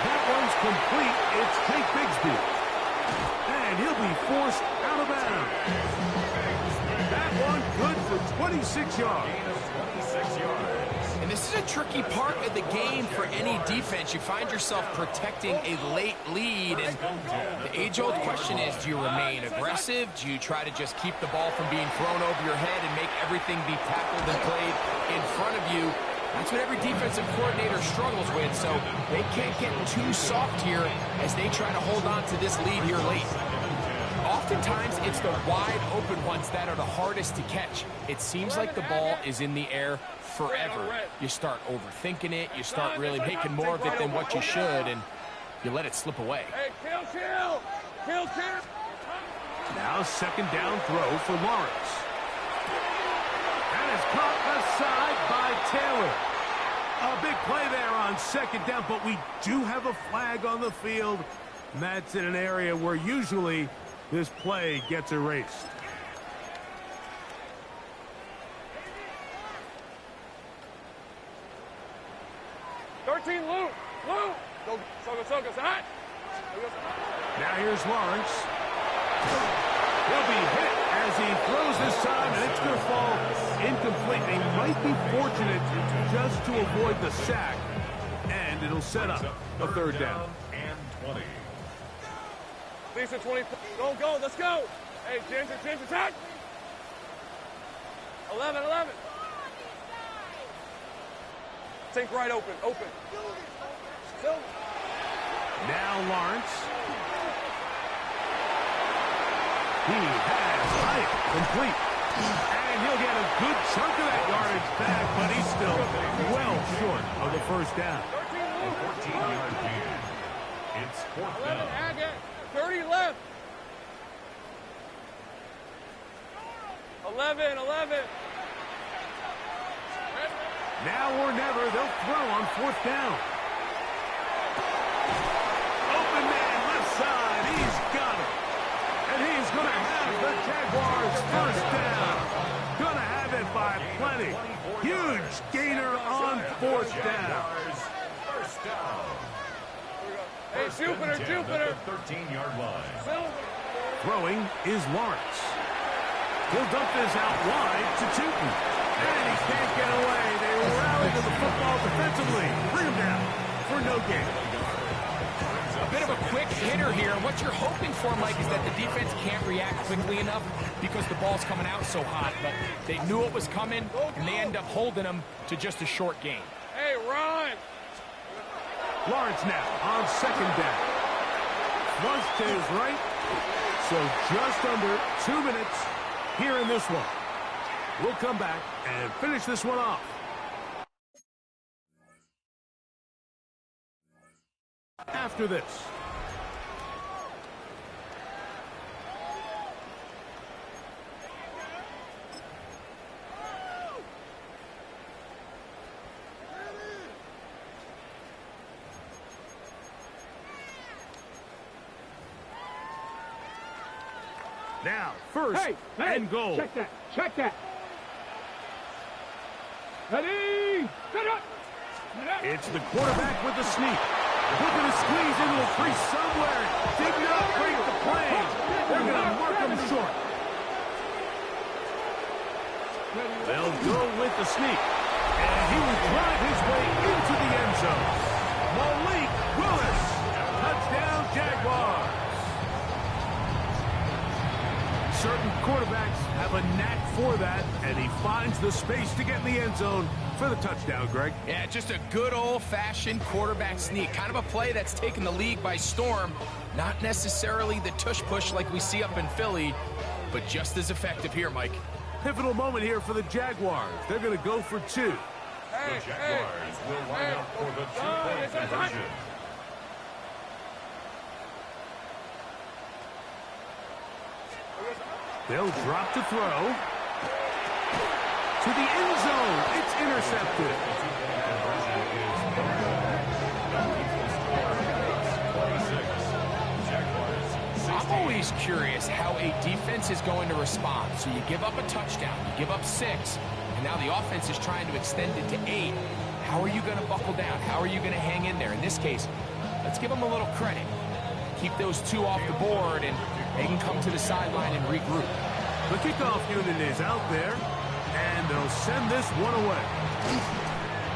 That one's complete. It's Tank Bigsby. And he'll be forced out of bounds. That one good for 20 26 yards. Gain of 26 yards. And this is a tricky part of the game for any defense. You find yourself protecting a late lead, and the age-old question is, do you remain aggressive? Do you try to just keep the ball from being thrown over your head and make everything be tackled and played in front of you? That's what every defensive coordinator struggles with, so they can't get too soft here as they try to hold on to this lead here late. Oftentimes, it's the wide open ones that are the hardest to catch. It seems like the ball is in the air forever. You start overthinking it, you start really making more of it than what you should, and you let it slip away. Hey, kill. Now second down throw for Lawrence. And it's caught aside by Taylor. A big play there on second down, but we do have a flag on the field. And that's in an area where usually this play gets erased. Luke. Hot. Now here's Lawrence. He'll be hit as he throws this time, and it's going to fall incomplete. They might be fortunate just to avoid the sack, and it'll set up a third down. And 20. Lisa, 20. Go. Let's go. Hey, Ginger, attack. 11. Think right open. Now Lawrence. He has height complete. And he'll get a good chunk of that yardage back, but he's still well short of the first down. 14-yard gain. It's fourth down. 30 left. 11. Now or never, they'll throw on fourth down. Open man, left side, he's got it. And he's going to have the Jaguars first down. Going to have it by plenty. Huge gainer on fourth down. First down. Hey, Jupiter. 13-yard line. Throwing is Lawrence. He'll dump this out wide to Tootin. And he can't get away. They rally to the football defensively. Bring him down for no gain. A bit of a quick hitter here. What you're hoping for, Mike, is that the defense can't react quickly enough because the ball's coming out so hot. But they knew it was coming, and they end up holding them to just a short gain. Hey, Ron. Lawrence now on second down. Flush to his right. So just under 2 minutes here in this one. We'll come back and finish this one off. After this. Now, first and goal. Check that. Ready? Set up. It's the quarterback with the sneak. Looking to squeeze into a crease somewhere. Did not break the play. They're going to mark him short. They'll go with the sneak. And he will drive his way into the end zone. Malik Willis. Touchdown, Jaguars. Certain quarterbacks have a knack for that, and he finds the space to get in the end zone for the touchdown, Greg. Yeah, just a good old-fashioned quarterback sneak. Kind of a play that's taken the league by storm. Not necessarily the tush-push like we see up in Philly, but just as effective here, Mike. Pivotal moment here for the Jaguars. They're going to go for two. The Jaguars will line up for the two-point conversion. They'll drop to throw. To the end zone. It's intercepted. I'm always curious how a defense is going to respond. So you give up a touchdown, you give up 6, and now the offense is trying to extend it to 8. How are you going to buckle down? How are you going to hang in there? In this case, let's give them a little credit. Keep those 2 off the board, and they can come to the sideline and regroup. The kickoff unit is out there. And they'll send this one away.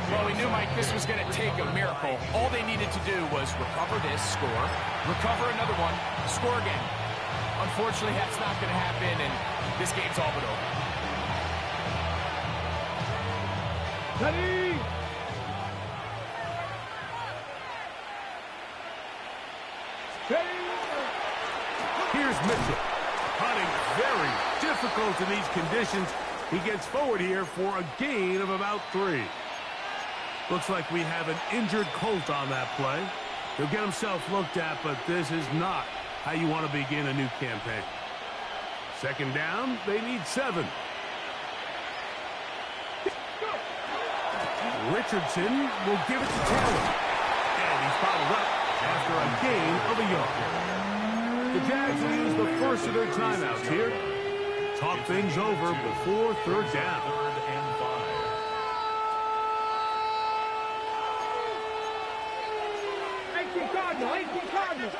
Well, we knew, Mike, this was going to take a miracle. All they needed to do was recover this, score, recover another one, score again. Unfortunately, that's not going to happen, and this game's all but over. Ready? Here's Mitchell. Hunting very difficult in these conditions. He gets forward here for a gain of about 3. Looks like we have an injured Colt on that play. He'll get himself looked at, but this is not how you want to begin a new campaign. Second down, they need 7. Richardson will give it to Taylor. And he's bottled up after a gain of a yard. The Jags will use the first of their timeouts here. Talk things over before third down. 3rd and 5. Cardinal.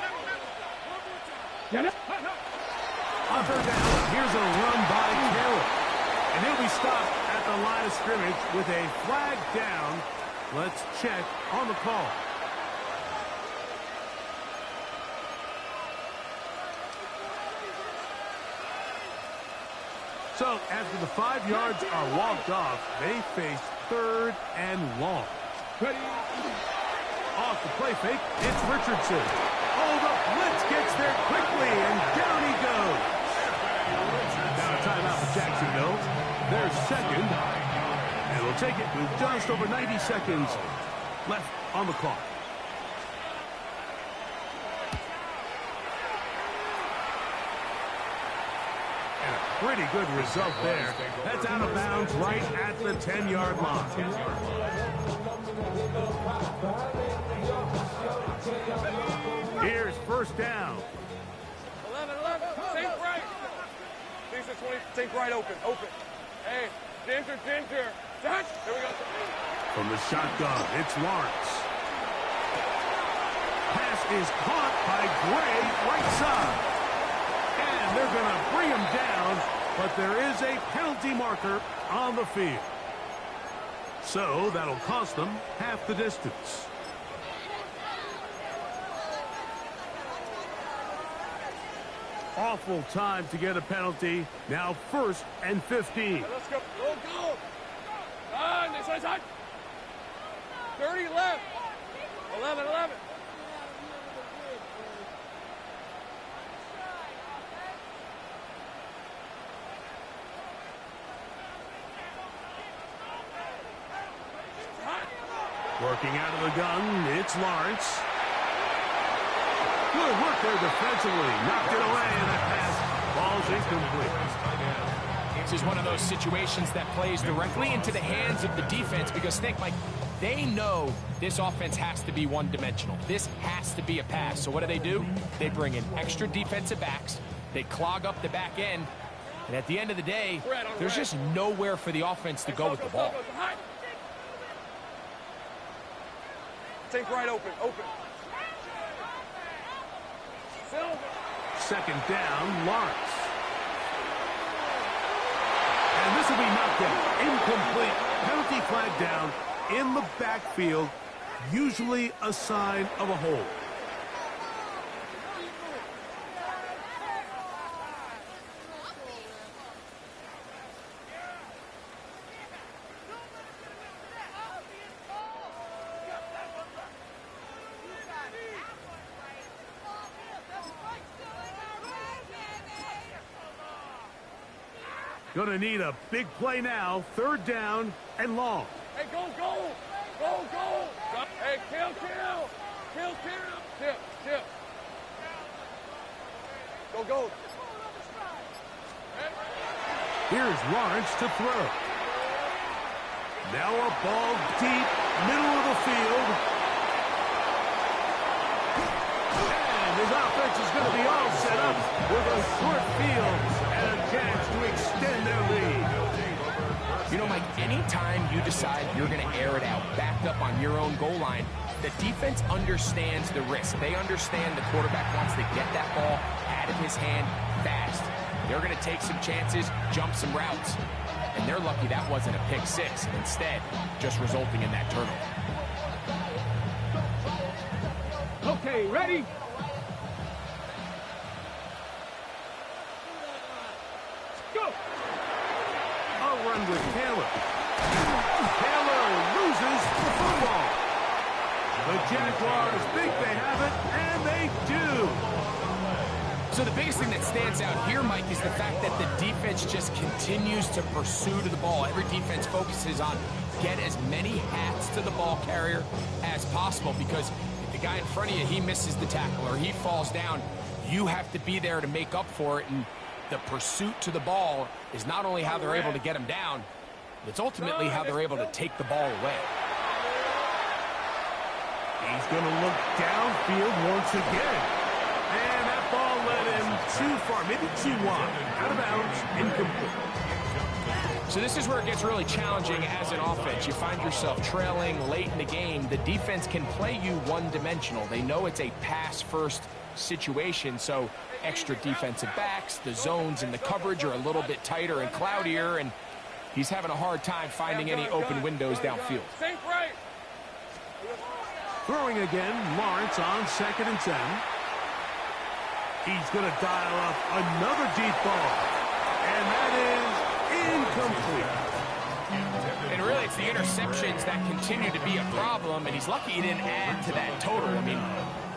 Get it? On third down, here's a run by Taylor. And he'll be stopped at the line of scrimmage with a flag down. Let's check on the call. So, after the 5 yards are walked off, they face 3rd and long. Ready? Off the play fake, it's Richardson. Oh, the blitz gets there quickly, and down he goes. Now a timeout for Jacksonville. They're second, and they'll take it with just over 90 seconds left on the clock. And a pretty good result there. That's out of bounds right at the 10-yard line. Here's first down. 11. Think right. These are 20. Think right open. Hey, Ginger. Touch. There we go. From the shotgun, it's Lawrence. Pass is caught by Gray, right side. And they're going to bring him down, but there is a penalty marker on the field. So that'll cost them half the distance. Awful time to get a penalty. Now 1st and 15. Let's go. Go. This side. 30 left. 11. Working out of the gun, it's Lawrence. Good work there defensively. Knocked it away, and that pass falls incomplete. This is one of those situations that plays directly into the hands of the defense because, think, Mike, they know this offense has to be one-dimensional. This has to be a pass. So what do? They bring in extra defensive backs. They clog up the back end. And at the end of the day, there's just nowhere for the offense to go with the ball. Think right open. Second down, Lawrence. And this will be knocked down. Incomplete. Penalty flag down in the backfield. Usually a sign of a hold. Gonna need a big play now. 3rd down and long. Hey, go. Hey, kill. Tip. Go. Here's Lawrence to throw. Now a ball deep, middle of the field. And his offense is going to be all set up with a short field and a chance to extend their lead. You know, Mike, anytime you decide you're going to air it out, backed up on your own goal line, the defense understands the risk. They understand the quarterback wants to get that ball out of his hand fast. They're going to take some chances, jump some routes. And they're lucky that wasn't a pick six, instead just resulting in that turnover. Okay, ready? Go! A run with Taylor. Taylor loses the football. The Jaguars think they have it, and they do. So the biggest thing that stands out here, Mike, is the fact that the defense just continues to pursue to the ball. Every defense focuses on get as many hats to the ball carrier as possible, because if the guy in front of you, he misses the tackle or he falls down, you have to be there to make up for it. And the pursuit to the ball is not only how they're able to get him down, it's ultimately how they're able to take the ball away. He's going to look downfield once again. And that ball led him too far, maybe too wide. Out of bounds, incomplete. So this is where it gets really challenging as an offense. You find yourself trailing late in the game. The defense can play you one-dimensional. They know it's a pass-first situation, so extra defensive backs, the zones and the coverage are a little bit tighter and cloudier, and he's having a hard time finding any open windows downfield. Sink right. Throwing again, Lawrence on 2nd and 10. He's going to dial up another deep ball. And that is incomplete. And really, it's the interceptions that continue to be a problem, and he's lucky he didn't add to that total. I mean,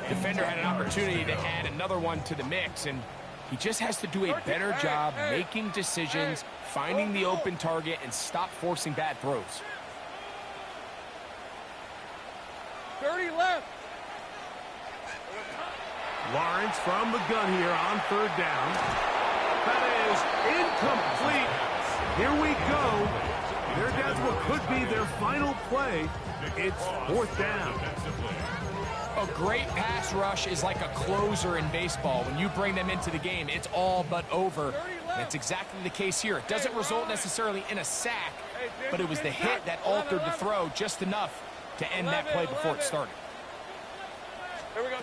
defender had an opportunity to add another one to the mix, and he just has to do a better job making decisions, finding the open target, and stop forcing bad throws. 30 left. Lawrence from the gun here on 3rd down. That is incomplete. Here we go. They're down to what could be their final play. It's 4th down. A great pass rush is like a closer in baseball. When you bring them into the game, it's all but over. And it's exactly the case here. It doesn't result necessarily in a sack, but it was the hit that altered the throw just enough to end that play before it started. Here we go.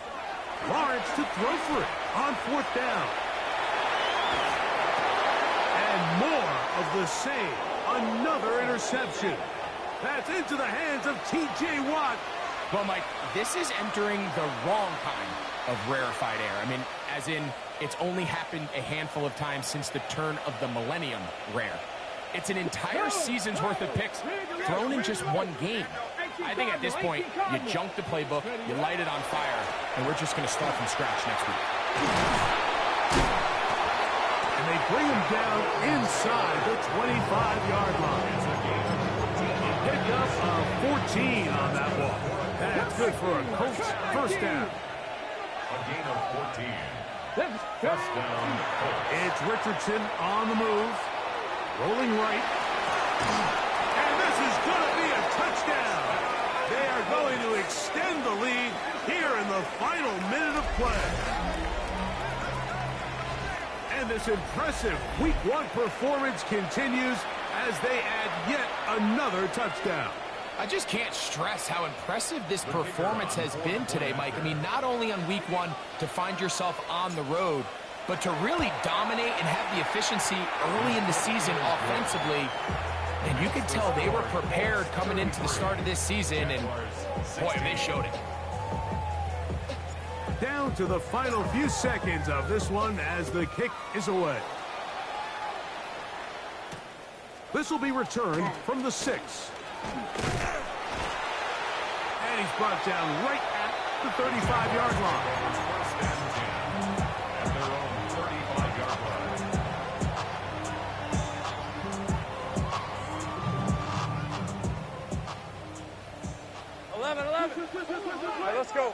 Lawrence to throw for it on 4th down. And more of the same. Another interception. That's into the hands of T.J. Watt. Well, Mike, this is entering the wrong kind of rarefied air. I mean, as in, it's only happened a handful of times since the turn of the millennium rare. It's an entire season's worth of picks thrown in just one game. I think at this point, you junk the playbook, you light it on fire, and we're just going to start from scratch next week. And they bring him down inside the 25-yard line. Pick up a 14 on that one. That's good for a Colts 1st down. A gain of 14. First down. It's Richardson on the move. Rolling right. And this is going to be a touchdown. They are going to extend the lead here in the final minute of play. And this impressive Week 1 performance continues as they add yet another touchdown. I just can't stress how impressive this performance has been today, Mike. I mean, not only on Week 1 to find yourself on the road, but to really dominate and have the efficiency early in the season offensively. And you could tell they were prepared coming into the start of this season, and boy, they showed it. Down to the final few seconds of this one as the kick is away. This will be returned from the 6. And he's brought down right at the 35-yard line. At their own 35-yard line. 11. All right, let's go.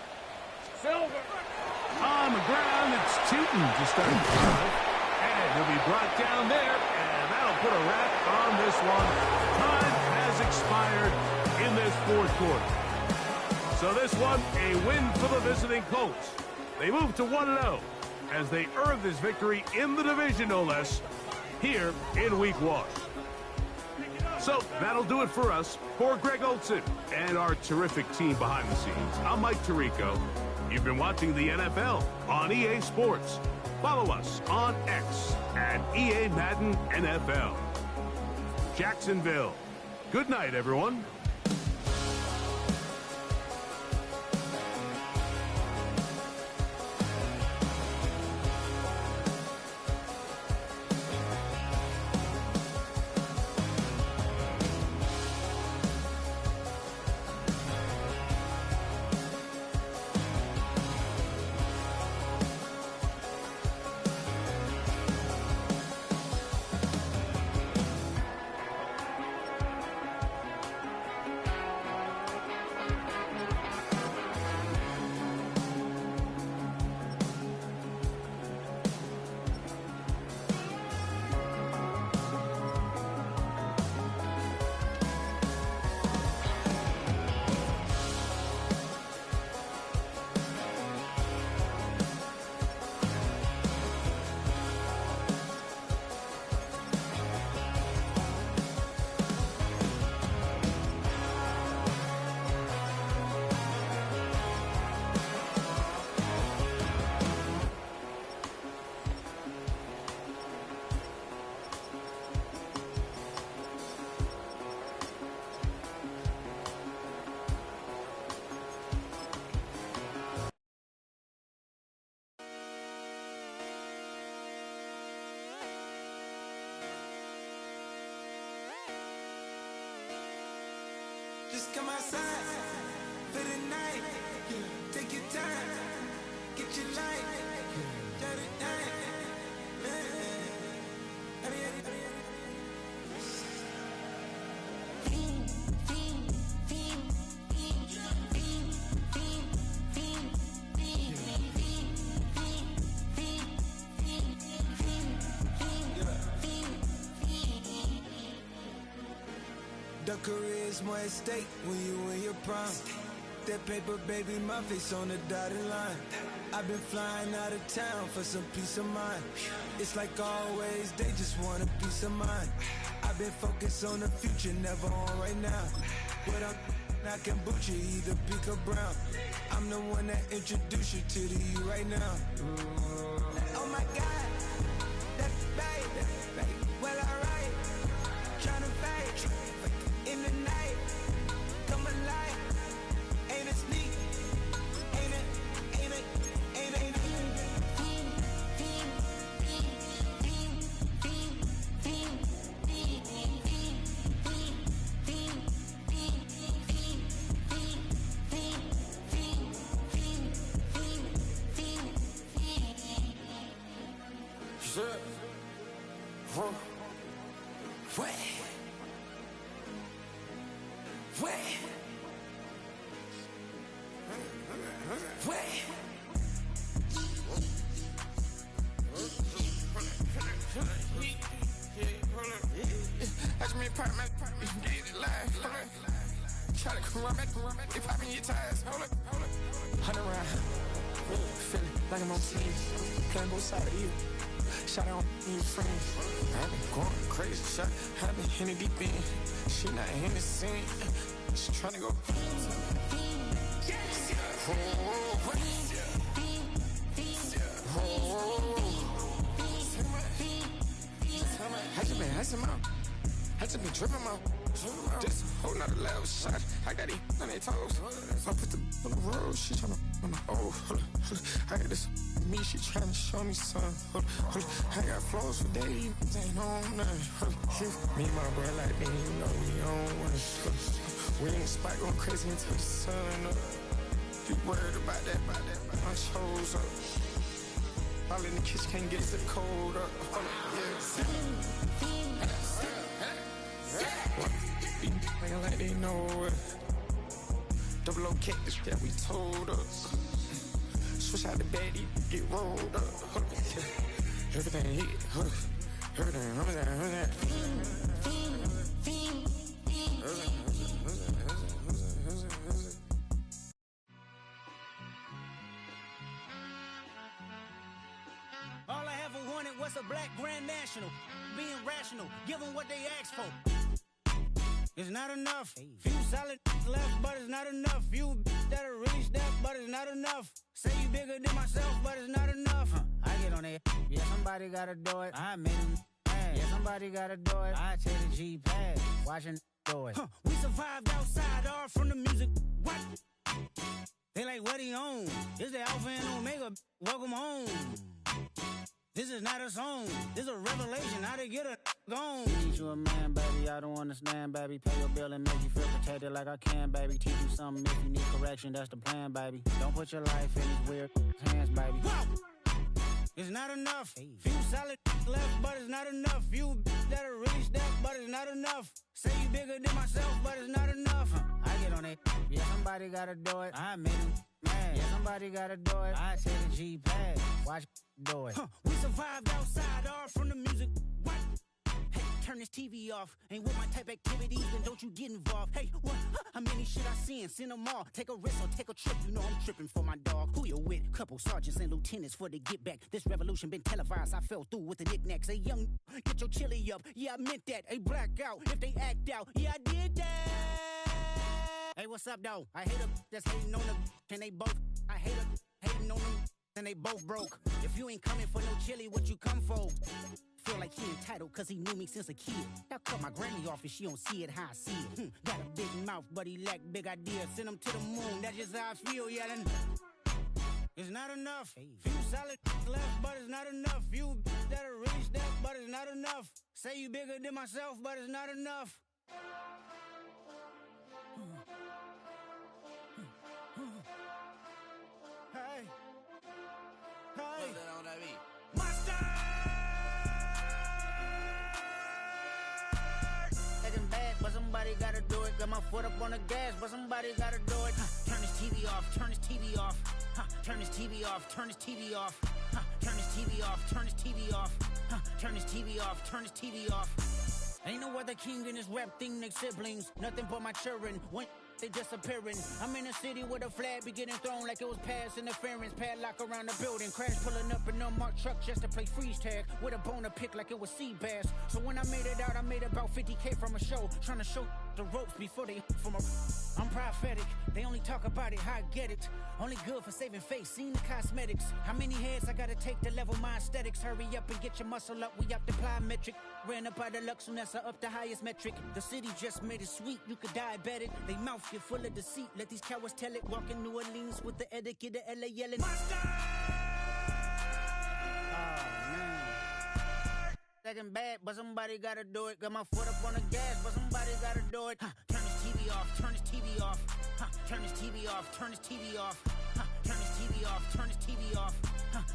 Silver. On the ground, it's Tootin just under 5. And he'll be brought down there, and that'll put a wrap on this one. Time has expired in this 4th quarter. So this one, a win for the visiting Colts. They move to 1-0 as they earn this victory in the division, no less, here in Week 1. So that'll do it for us. For Greg Olson and our terrific team behind the scenes, I'm Mike Tirico. You've been watching the NFL on EA Sports. Follow us on X at EA Madden NFL. Jacksonville. Good night, everyone. Just come outside for the night. Take your time, get your light. Shut it down. The career's more at stake when you in your prime. That paper, baby, my face on the dotted line. I've been flying out of town for some peace of mind. It's like always, they just want a peace of mind. I've been focused on the future, never on right now. But I can boot you either pink or brown. I'm the one that introduced you to the you right now. Oh my God, that's babe. Well, alright, tryna fade in the night. Come alive, ain't it sneak? Ain't it? Try to come run back, they popping your tires. Hold up. 100 round, feeling like I'm on team. Playing both sides of you. Shot on your friends. I've been going crazy. Shot, I've been in the deep end. She not in the scene. She trying to go. I just been tripping out. This whole nother level shot. I got it on their toes. I put the on the road. She tryna on the hold up. I got this me. She tryna show me some. I got flows for days. Ain't on nothing. Me and my bro like me. You know we on one. We in the spot going crazy until the sun up. You worried about that? My chose up. All in the kitchen can't get the cold up. Yeah. Nigga like they know it. Double O cactus that we told us. Switch out the bed, get rolled up. Everything hit, everything, All I ever wanted was a black Grand National. Being rational, give them what they asked for. It's not enough. Few solid left, but it's not enough. Few that'll really step, but it's not enough. Say you bigger than myself, but it's not enough. I get on it. Yeah, somebody gotta do it. I made them man. Yeah, somebody gotta do it. I take the G-Pad, watching do it. We survived outside, all from the music. What? They like, what he on? This the Alpha and Omega. Welcome home. This is not a song. This is a revelation. How to get a gone. Teach you a man, baby. I don't understand, baby. Pay your bill and make you feel protected like I can, baby. Teach you something if you need correction. That's the plan, baby. Don't put your life in these weird hands, baby. Whoa! It's not enough. Few solid left, but it's not enough. Few that are really step, but it's not enough. Say you bigger than myself, but it's not enough. I get on it. Yeah, somebody gotta do it. I made him mad. Yeah, somebody gotta do it. I take the G-Pad. Watch do it. We survived outside, all from the music. What? Hey, turn this TV off. Ain't with my type activities, then don't you get involved. Hey, what? How many shit I seen? Send them all. Take a risk or take a trip. You know I'm tripping for my dog. Who you with? Couple sergeants and lieutenants for the get back. This revolution been televised. I fell through with the knickknacks. Hey, young, get your chili up. Yeah, I meant that. Hey, black out if they act out. Yeah, I did that. Hey, what's up, though? I hate them that's hating on them. Can they both? I hate them hating on them. And they both broke. If you ain't coming for no chili, what you come for? Feel like he entitled cause he knew me since a kid. I cut my granny off and she don't see it how I see it. Got a big mouth but he lack big ideas. Send him to the moon, that's just how I feel yelling. It's not enough. Few solid left but it's not enough. Few that are really step but it's not enough. Say you bigger than myself but it's not enough. Hey. Hey. Monster! Taking bad, but somebody gotta do it. Got my foot up on the gas, but somebody gotta do it. Turn this TV off, turn this TV off. Turn this TV off, turn this TV off. Turn this TV off, turn this TV off. Turn this TV off, turn this TV off. Ain't no other king in this rap thing, they siblings. Nothing but my children. When they disappearing. I'm in a city with a flag be getting thrown like it was past interference. Padlock around the building. Crash pulling up an unmarked truck just to play freeze tag. With a bone to pick like it was sea bass. So when I made it out, I made about 50K from a show. Trying to show the ropes before they from a... I'm prophetic. They only talk about it, how I get it. Only good for saving face, seen the cosmetics. How many heads I gotta take to level my aesthetics? Hurry up and get your muscle up, we up the plyometric. Ran up out of luck, soon as I up the highest metric. The city just made it sweet, you could diabetic. They mouth get full of deceit, let these cowards tell it. Walk in New Orleans with the etiquette of LA yelling. Monster! Oh, man. Second bad, but somebody gotta do it. Got my foot up on the gas, but somebody gotta do it. Turn this TV off, turn this TV off. Turn this TV off, turn this TV off. Turn this TV off, turn this TV off.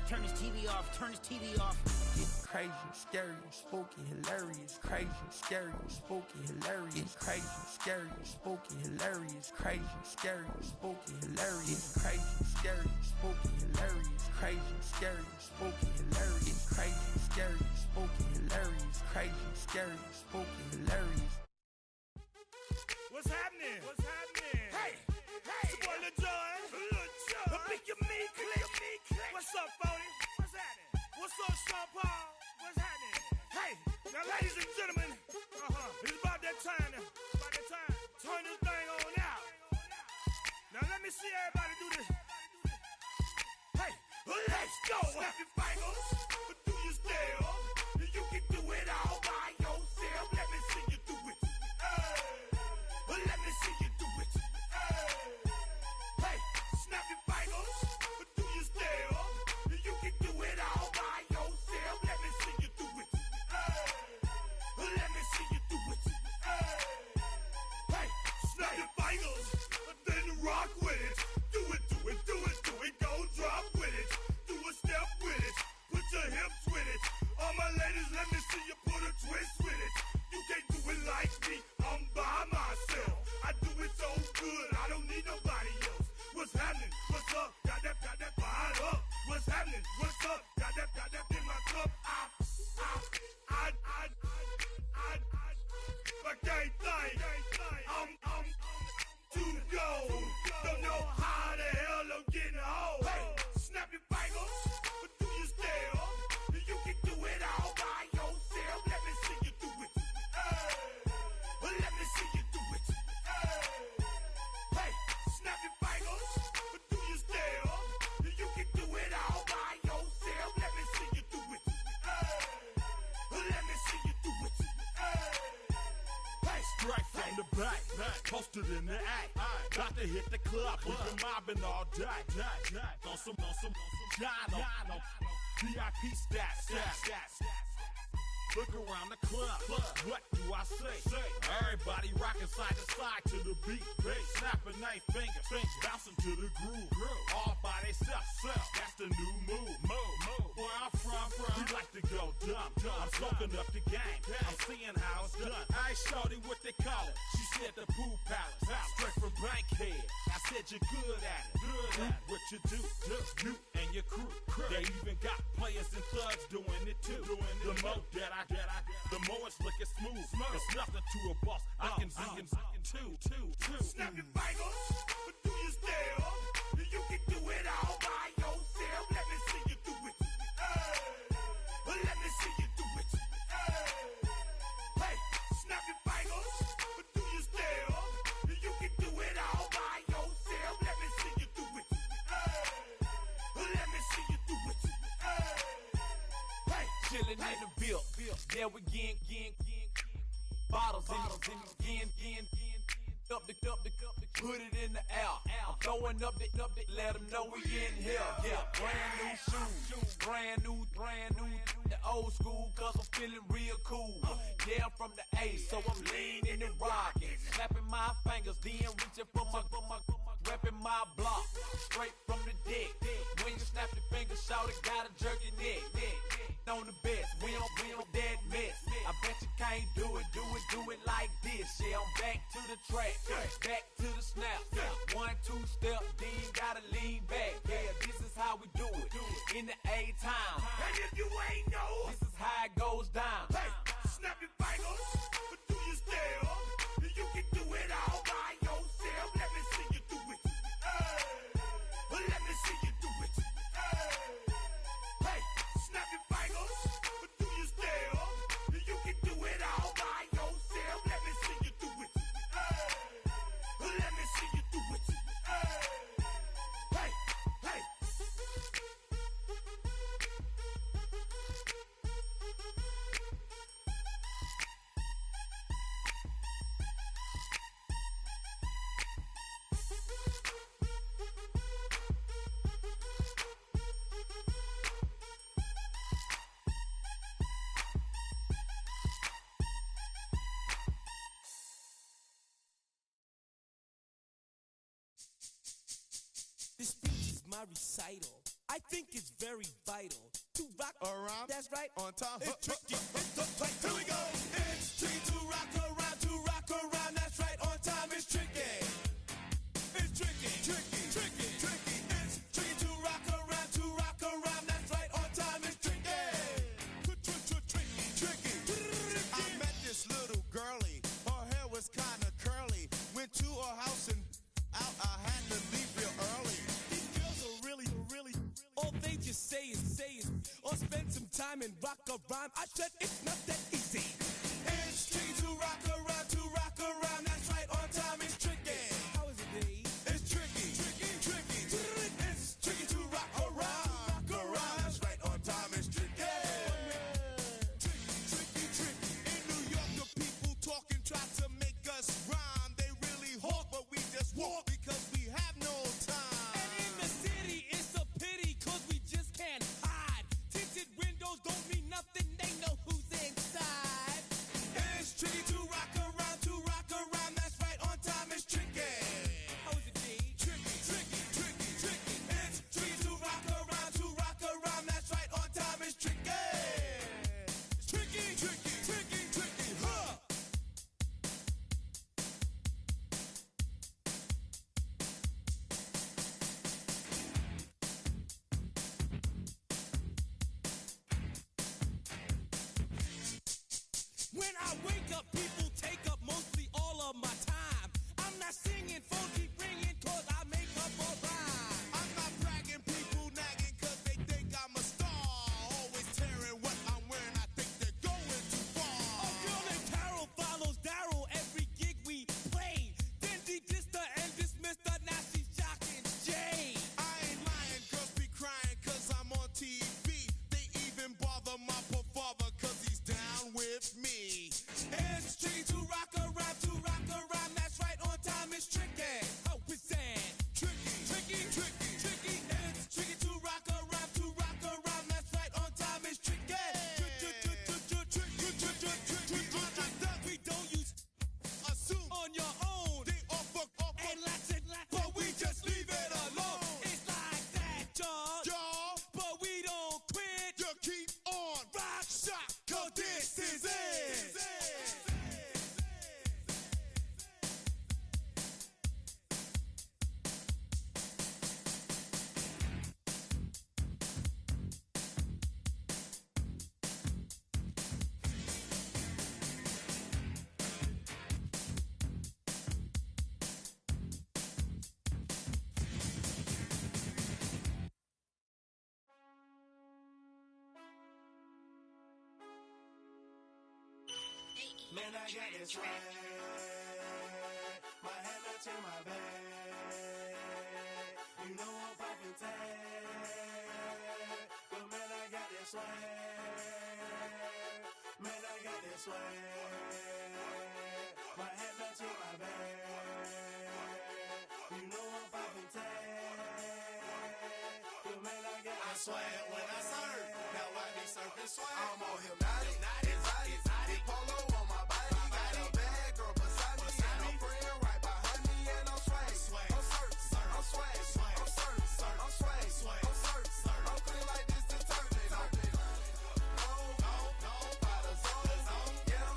Turn this TV off, turn this TV off. It's crazy, scary, spooky, hilarious. Crazy, scary, spooky, hilarious. Crazy, scary, spooky, hilarious. Crazy, scary, spooky, hilarious. Crazy, scary, spooky, hilarious. Crazy, scary, spooky, hilarious. Crazy, scary, spooky, hilarious. Crazy, scary, spooky, hilarious. What's happening? What's happening? Hey, it's your boy Lil Jon. The Pick Your Me Click. What's up, Phony? What's happening? What's up, Sean Paul? What's happening? Hey, now ladies and gentlemen, it's about that time. Turn this thing on out. Now let me see everybody do this. Hey, let's go. Snap your fingers, do your step. You can do it all by yourself. Let me see you do it. Let me see you do it. Hey, snap your fingers, do your step. You can do it all by yourself. Let me see you do it. Let me see you do it. Hey, snap your fingers, then rock with it. Do it, do it, do it, do it. Go drop with it. Do a step with it. Put your back, posted in the act. Got to hit the club, we've been mobbing all day. On some Jono, VIP stats. Look around the club, what do I say? Everybody rocking side to side to the beat. Snapping their fingers, bouncing to the groove. All by themselves, that's the new move. Where I'm from, we like to go dumb. I'm soaking up the game, I'm seeing how it's done. I ain't shorty what they call it. She said the pool palace, straight from Bankhead. I said you're good at it. What you do, you and your crew. They even got players and thugs doing it too. The more that I get, the more it's looking smooth. It's nothing to a boss. I can be in two. Snap your fingers, but do you still? You can do it all by yourself. Let me see you do it. Let me see you do it. Hey, snap your fingers, but do you still? You can do it all by yourself. Let me see you do it. Let me see you do it. Hey, chillin' in the bill. Yeah, we again. Bottles in again. Up the put it in the air. I'm throwing up the, let them know we in here. Yeah, brand new shoes, brand new. The old school, cause I'm feeling real cool. Yeah, I'm from the A, so I'm leaning and rocking. Snapping my fingers, then reaching for my repping my block. Straight from the deck. When you snap your fingers, shout it, gotta jerk your neck. On the best, we don't dead mess. I bet you can't do it like this. Yeah, I'm back to the track, back to the snap. 1, 2 step, then gotta lean back. Yeah, this is how we do it in the A-time. And if you ain't know, this is how it goes down. Hey, snap your fingers, but do you still? You can do it all by yourself. Let me see you do it. Let me see you do it. Hey, snap your fingers, but do you still? You can do it all by yourself. Let me see you do it. Let me see you do it. Hey. This speech is my recital. I think it's very vital to rock around. That's right. On time. It's tricky. Here we go. It's tricky to rock around. To rock around. That's right. On time. It's tricky. It's tricky. Tricky. It's tricky to rock around. To rock around. That's right. On time. It's tricky. Tricky. I met this little girlie. Her hair was kind of curly. Went to her house and out. I had to leave real early. These girls are really. All they just say is, or spend some time and rock a rhyme. I said it's not that easy. It's tricky to rock around. To rock around. That's right. On time. It's tricky. How is it, Dave? It's tricky. It's tricky to rock around. That's right. On time. It's tricky. Tricky. In New York, the people talking try to make us rhyme. They really hawk, but we just walk because we have no time. And in the city, it's a pity, cause we just can't hide. Tinted windows don't mean nothing, they know who's inside. stop, 'cause this is it. Man, I got this swag. My head matching my bag. You know I'm poppin' tag. But man, I got this swag. Man, I got this swag. My head matching my bag. You know I'm poppin' tag. But man, I got this swag. When I surf, now I be surfing swag. I'm on hypnotic, exotic, polo on my body. Got a bad girl beside me, and a friend right behind me, and I'm swag. I'm surf, I'm swag, I'm surf, I'm swag, I'm surf, I'm clean like this detergent. No, by the zone, yeah,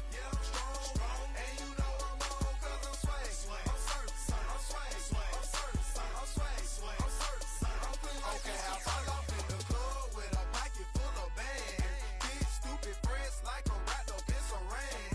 strong, and you know I'm on 'cause I'm swag. I'm surf, I'm swag, I'm surf, I'm swag, I'm surf, I'm clean like this. Okay, I fall off in the club with a pocket full of bands. Big stupid friends like I'm wrapped up in some rain.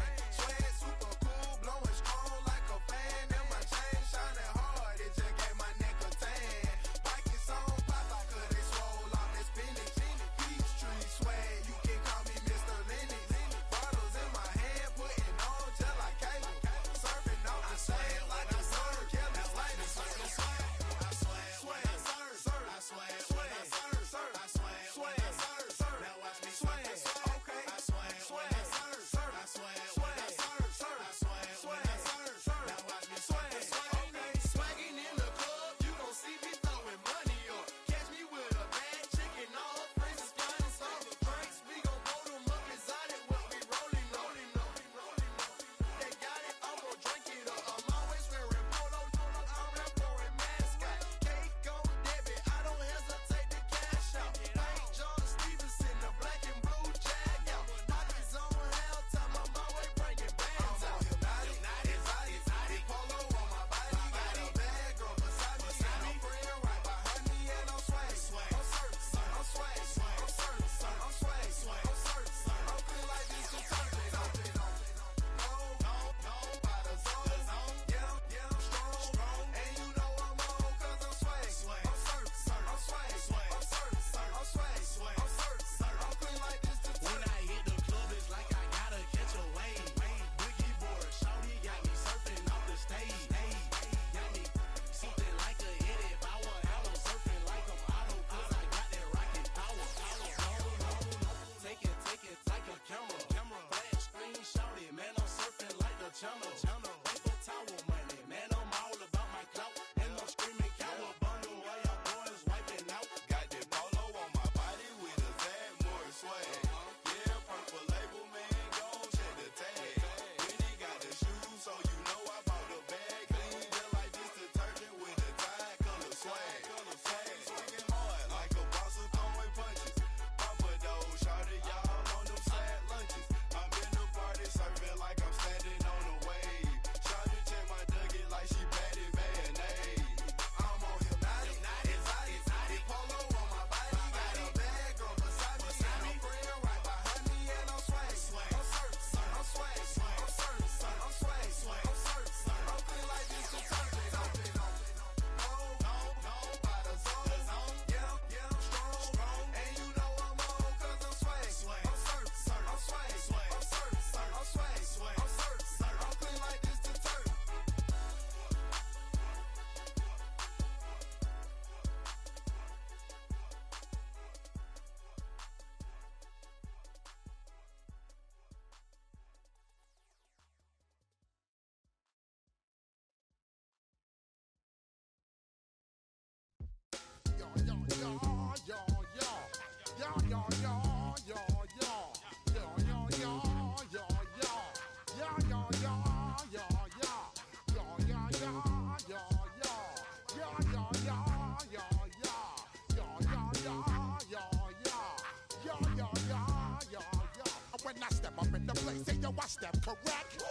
place, say yo, I step correct.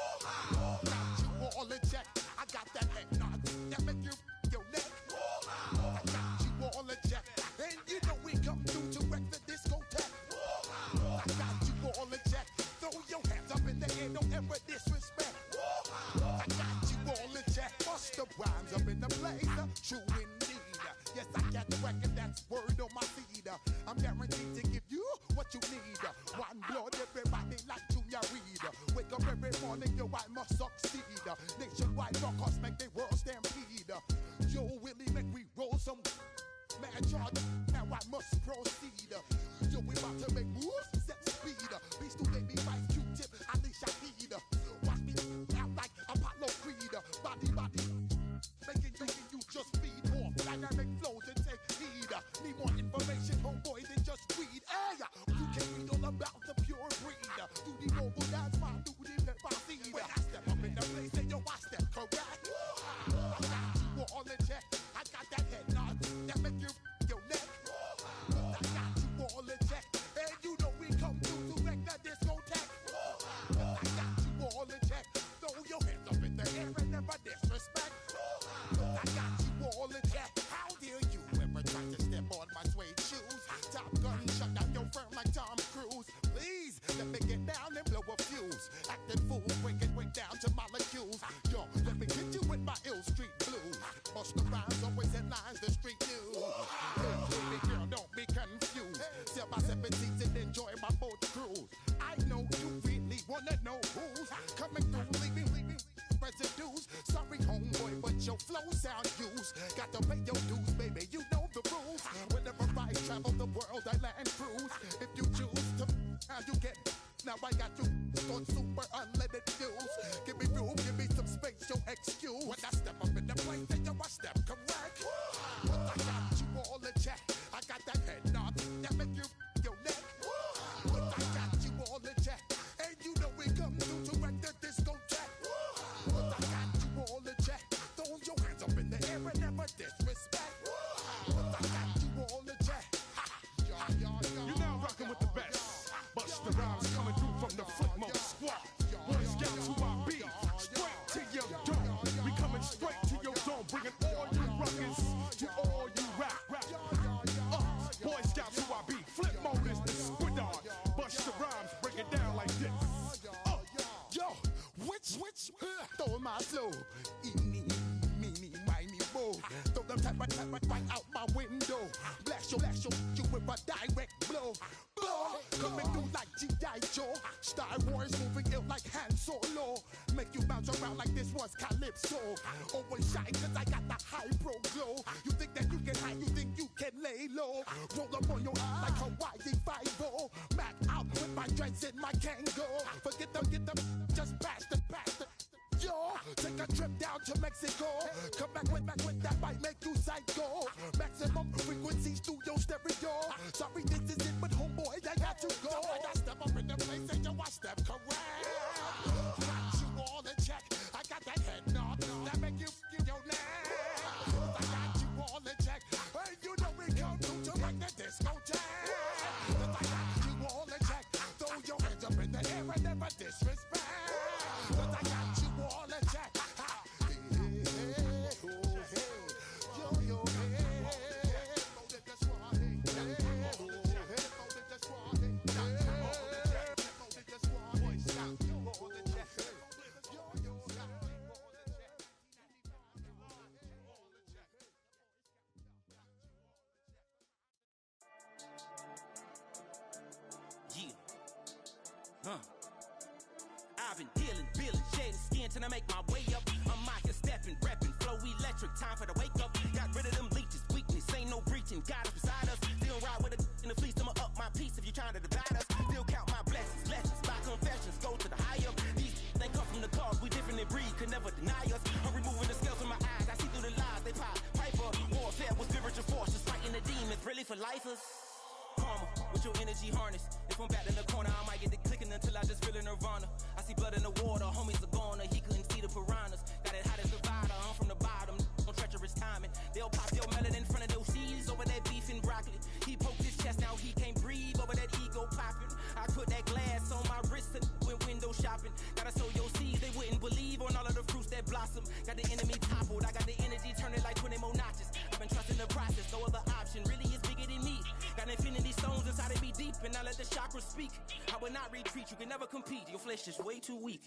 Got you all in check. I got that head nod that make you your neck. I got you all in check. And you know we come through to wreck the discotheque. I got you all in check. Throw your hands up in the air, don't ever disrespect. I got you all in check. Bust the rhymes up in the place, true indeed. Yes, I got the record, that's word on my feed. I'm guaranteed to give you what you need. One blood, everybody like Junior Reed. Wake up every morning, yo, I must succeed. Nationwide rockers make the world stampede. Yo, Willie, make we roll some man charge. Now I must proceed. Yo, we about to make moves, set speed. Beast to baby, Vice Q-tip, Ali Shaheed. Watch me out like Apollo Creed. Body, making you just feed off dynamic flows and take heed. Need more information, homeboy, than just read. Hey, you can read all about the pure breed. Do the noble dance, my do the pepper seed. When I step up in the place, then yo, I step correct. I got you all in check. I got that head nod that make you your neck. I got you all in check. And you know we come through to wreck the discotheque. I got you all in check. Throw your hands up in the air and never disrespect. I got you all in check. How dare you ever try to step on my suede shoes? Top Gun shut down your firm like Tom Cruise. Please, let me get down and blow a fuse. Acting fool, break down to molecules. Yo, let me hit you with my ill street blues. Bust the rhymes, always headlines, the street news. Hey, baby girl, don't be confused. Sell my 17s and enjoy my boat cruise. I know you really wanna know who's coming through, leaving residues. Sorry, homeboy, but your flow sound used. Got to pay your dues, baby, you know the rules. Whenever I travel the world, I land cruise. If you choose to, how you get. Now I got you on super unlimited views. Give me room, give me some space, your excuse. When I step up in the place, then you I step correct. But I got you all in check. I got that head nod that make you your neck. But I got you all in check. And you know we come through to wreck the discotheque. But I got you all in check. Throw your hands up in the air and never disrespect. But I got you all in check. You're now rocking with the best. Bust the rhymes coming through from the Flipmode squad. Boy Scouts who I be. Straight to your dome. We coming straight to your dome. Bringing all you rockers to all you rap. Boy Scouts who I be. Flipmode is the squid on. Bust the rhymes, break it down like this. Yo, which, throw my flow. Eeny, meeny, miny, mo. Throw them type right out my window. Blast you with a direct blow. Coming through like G.I. Joe. Star Wars moving ill like Han Solo. Make you bounce around like this was Calypso. Always shine cause I got the high pro glow. You think that you can hide, you think you can lay low. Roll up on your eye like Hawaii 5-0. Mac out with my dreads in my Kango. Forget them, just pass the. Yo, take a trip down to Mexico. Come back with that might make you psycho. Maximum frequencies through your stereo. Sorry, this is it, but homeboy, I got to go. I got step up in the place and yo, I step correct. Got you all in check. I got that head nod that make you feel your neck. I got you all in check. And you know we come through to wreck the discotheque. I got you all in check. Throw your hands up in the air and never disrespect. I got you all in check. I've been dealing, shedding skin till I make my way up. I'm out here stepping, repping, flow electric, time for the wake up. Got rid of them leeches, weakness, ain't no breaching. God is beside us, still ride with a in the fleece. I'ma up my piece if you're trying to divide us. Still count my blessings, lessons, my confessions, go to the higher. These they come from the cause, we different in breed, could never deny us. I'm removing the scales from my eyes, I see through the lies, they pop. Piper, warfare with spiritual forces, fighting the demons, really for lifers. Karma, with your energy harness. If I'm back in the corner, I might get the clicking until I just feel a nirvana. I see blood in the water, homies are gone, he couldn't see the piranhas. Got it hot as Nevada, I'm from the bottom, no treacherous timing. They'll pop your melon in front of those seeds over that beef and broccoli. He poked his chest, now he can't breathe over that ego popping. I put that glass on my wrist when windows Gotta be deep and not let the chakras speak. I will not retreat, you can never compete. Your flesh is way too weak.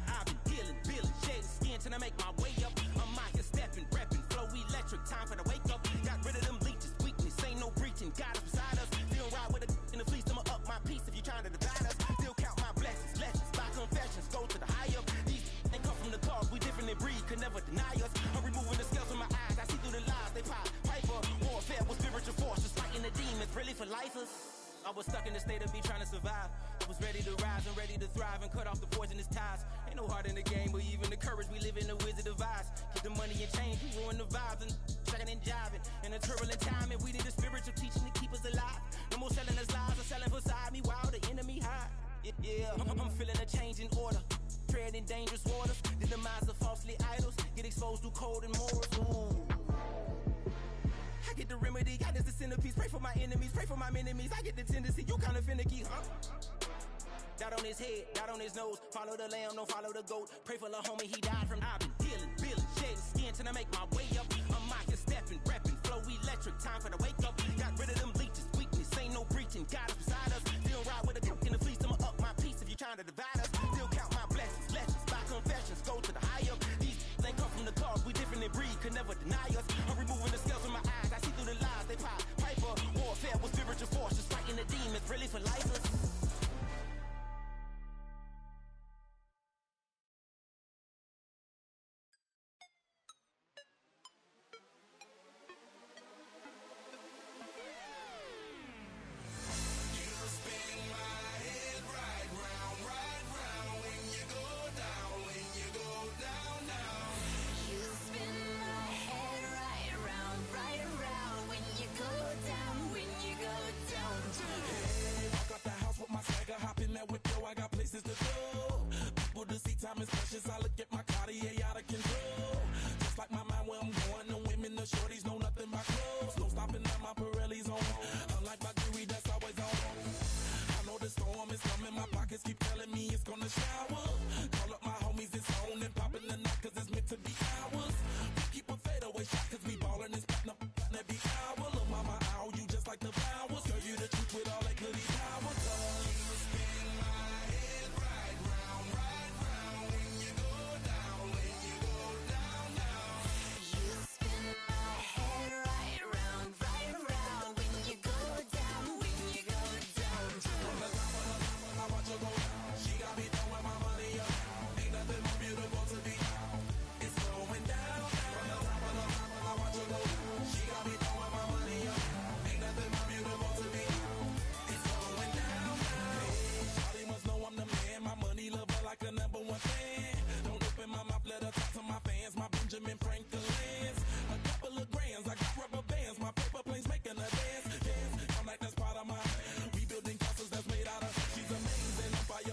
I've been dealing, shedding skin till I make my way up. I'm out here stepping, repping, flow electric, time for the wake up. Got rid of them leeches, weakness, ain't no breaching. God is beside us, still ride with a in the fleece, I'ma up my piece if you trying to divide us. Still count my blessings, lessons, by confessions, go to the high up. These ain't come from the cause, we different in breed, could never deny us. I'm removing the scales from my eyes, I see through the lies, they pop, piper. Warfare with spiritual force, just fighting the demons, really for lifers. I was stuck in the state of me trying to survive. I was ready to rise and ready to thrive and cut off the poisonous ties. Ain't no heart in the game, but even the courage we live in the Wizard of Oz. Get the money and change, we ruin the vibes and tracking and jiving. In a turbulent time, and we need a spiritual teaching to keep us alive. No more selling us lies or selling beside me while the enemy hide. Yeah, I'm feeling a change in order. Treading dangerous waters. The demise of falsely idols. Get exposed through code and morals. Ooh. I get the remedy, God is the centerpiece. Pray for my enemies, pray for my enemies. I get the tendency, you kinda finicky, huh? Dot on his head, dot on his nose. Follow the lamb, don't follow the goat. Pray for the homie, he died from. I've been healing, shedding skin till I make my way up. I'm out here stepping, repping, flow electric, time for the wake up. Got rid of them leeches, weakness, ain't no breaching. God is beside us, still ride with a cook in the fleece. I'ma up my piece if you trying to divide us. Still count my blessings, lessons, by confessions, go to the high up. These ain't come from the cause, we different in breed, could never deny us. I'm removing the scales from my eyes, I see through the lies, they pop, piper. Warfare with spiritual force, just fighting the demons, really for lifers. I got places to go. People to see, time is precious. I look at my Cartier out of control. Just like my mind where I'm going. The women, the shorties know nothing but clothes. No stopping at my Pirelli's on. Unlike my jewelry that's always on. I know the storm is coming. My pockets keep telling me it's gonna shower. Call up my homies, it's on and popping the night cause it's meant to be ours. We keep a fadeaway shot cause we ballin' and spittin' up every hour. Look, mama, ow, you just like the flowers. Girl, you the truth with all that goody powers. Like a number one fan. Don't open my mouth, let her talk to my fans. My Benjamin Franklin's. A couple of grands, I got rubber bands. My paper planes making a dance. Yes, I'm like that's part of my. We building castles that's made out of. She's amazing, I'm fire.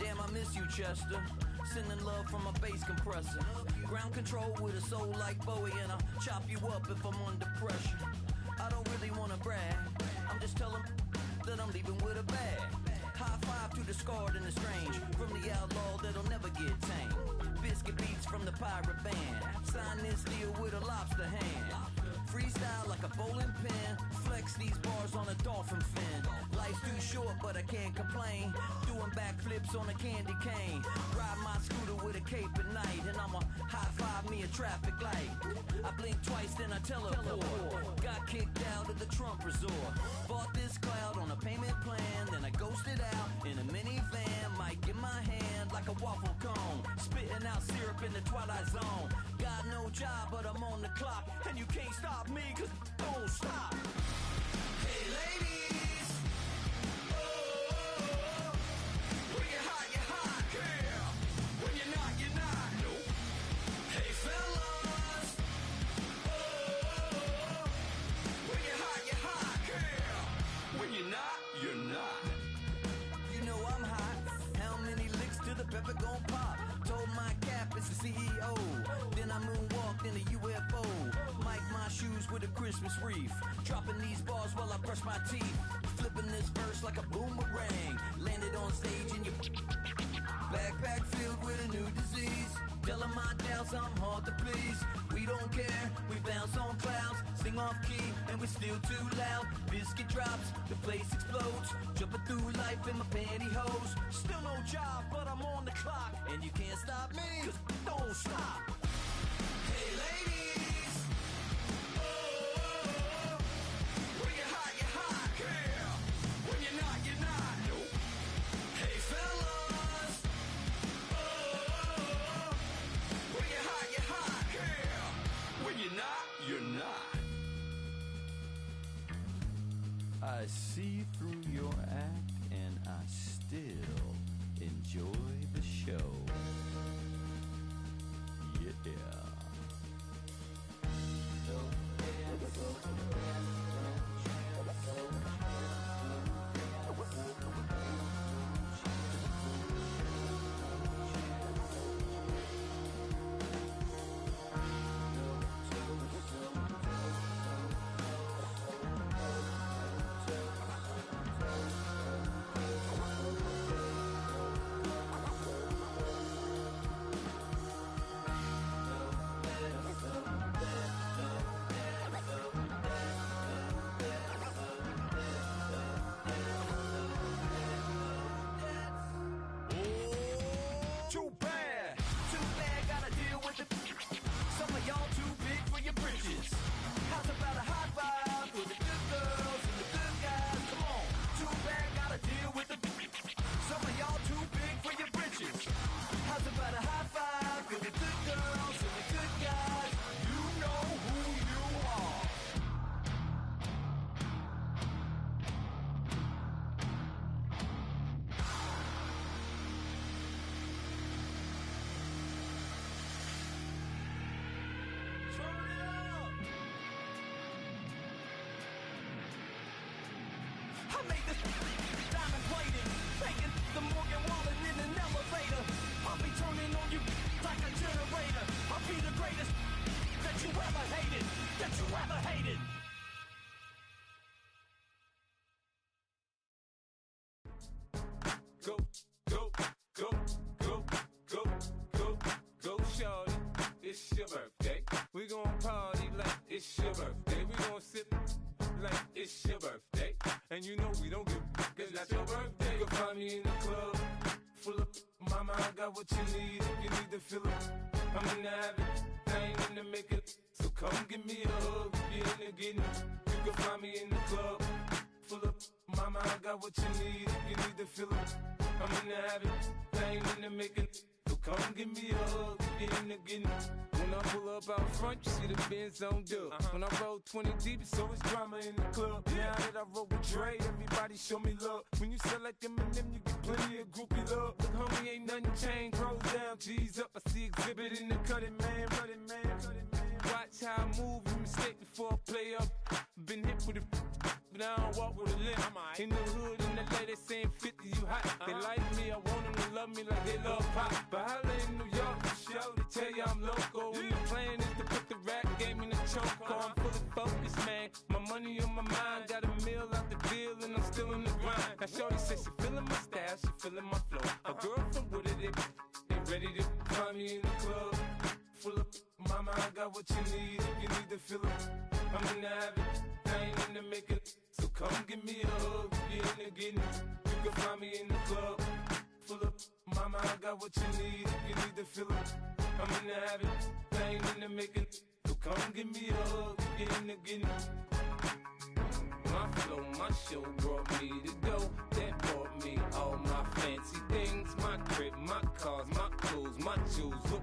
Damn, I miss you, Chester. Sending love from a bass compressor. Ground control with a soul like Bowie, and I'll chop you up if I'm under pressure. I don't really wanna brag, I'm just telling that I'm leaving with a bag. High five to the scarred and the strange, from the outlaw that'll never get tamed. Biscuit beats from the pirate band, sign this deal with a lobster hand. Freestyle like a bowling pin, flex these bars on a dolphin fin. Life's too short, but I can't complain. Doing backflips on a candy cane. Ride my scooter with a cape at night, and I'ma high five me a traffic light. I blink twice, then I teleport. Got kicked out of the Trump resort. Bought this cloud on a payment plan, then I ghosted out in a minivan. Might get my hand like a waffle cone, spitting out syrup in the twilight zone. Got no job, but I'm on the clock, and you can't stop me, cause don't stop. Hey ladies, oh, when you're hot, girl. When you're not, nope. Hey fellas, oh, when you're hot, girl. When you're not, you're not. You know I'm hot. How many licks till the pepper gon' pop? Told my cap it's the CEO. Then I moonwalked in a UFO. Mike my shoes with a Christmas wreath. Dropping these bars while I brush my teeth. Flipping this verse like a boomerang. Landed on stage in your backpack filled with a new disease. Telling my doubts I'm hard to please. We don't care, we bounce on clouds. Sing off key and we're still too loud. Biscuit drops, the place explodes. Jumping through life in my pantyhose. Still no job, but I'm on the clock. And you can't stop me, cause don't stop. Hey ladies, oh, when you're hot, girl. When you're not, nope. Hey fellas, oh, when you're hot, girl. When you're not, you're not. I see through your act and I still enjoy the show. Yeah. Go, shorty, it's your birthday. We gon' party like it's your birthday. We gon' sip like it's your birthday. And you know we don't give cause that's your birthday. You can find me in the club, full of mama, I got what you need. If you need to fill up, I'm in the habit, I ain't in the making. So come give me a hug if you're in the getting. You can find me in the club, full of mama, I got what you need. If you need to fill up, I'm in the habit, I ain't in the making. So come give me a hug if you're in the getting. When I pull up out front, you see the Benz on dub. When I roll 20 deep, it's always drama in the club. Now that I roll with Dre, everybody show me love. When you sell like Eminem, you get plenty of groupie love. Look, homie, ain't nothing changed. Rolls down, G's up. I see exhibit in the cutting, man. Watch how I move, you mistake before I play up. Been hit with a but I don't walk with a limp. In the hood, in the LA, they saying 50, you hot. They like me, I want them to love love me like they love pop. But holla in New York, show they tell you I'm local. When the plan is to put the rap game in the choke. I'm fully focused, man. My money on my mind. Got a meal out the deal and I'm still in the grind. Now shorty says she feeling my style, she feeling my flow. A girl from Wooded, they ready to find me in the club. Full of mama, I got what you need. If you need to fill it, I'm in the habit. I ain't in the making. So come give me a hug. You in the getting. You can find me in the club. Full of mama, I got what you need. If you need to fill it, I'm in the habit. I ain't in the making. So come give me a hug. You in the getting. My flow, my show brought me to go. That brought me all my fancy things. My crib, my cars, my clothes, my jewels.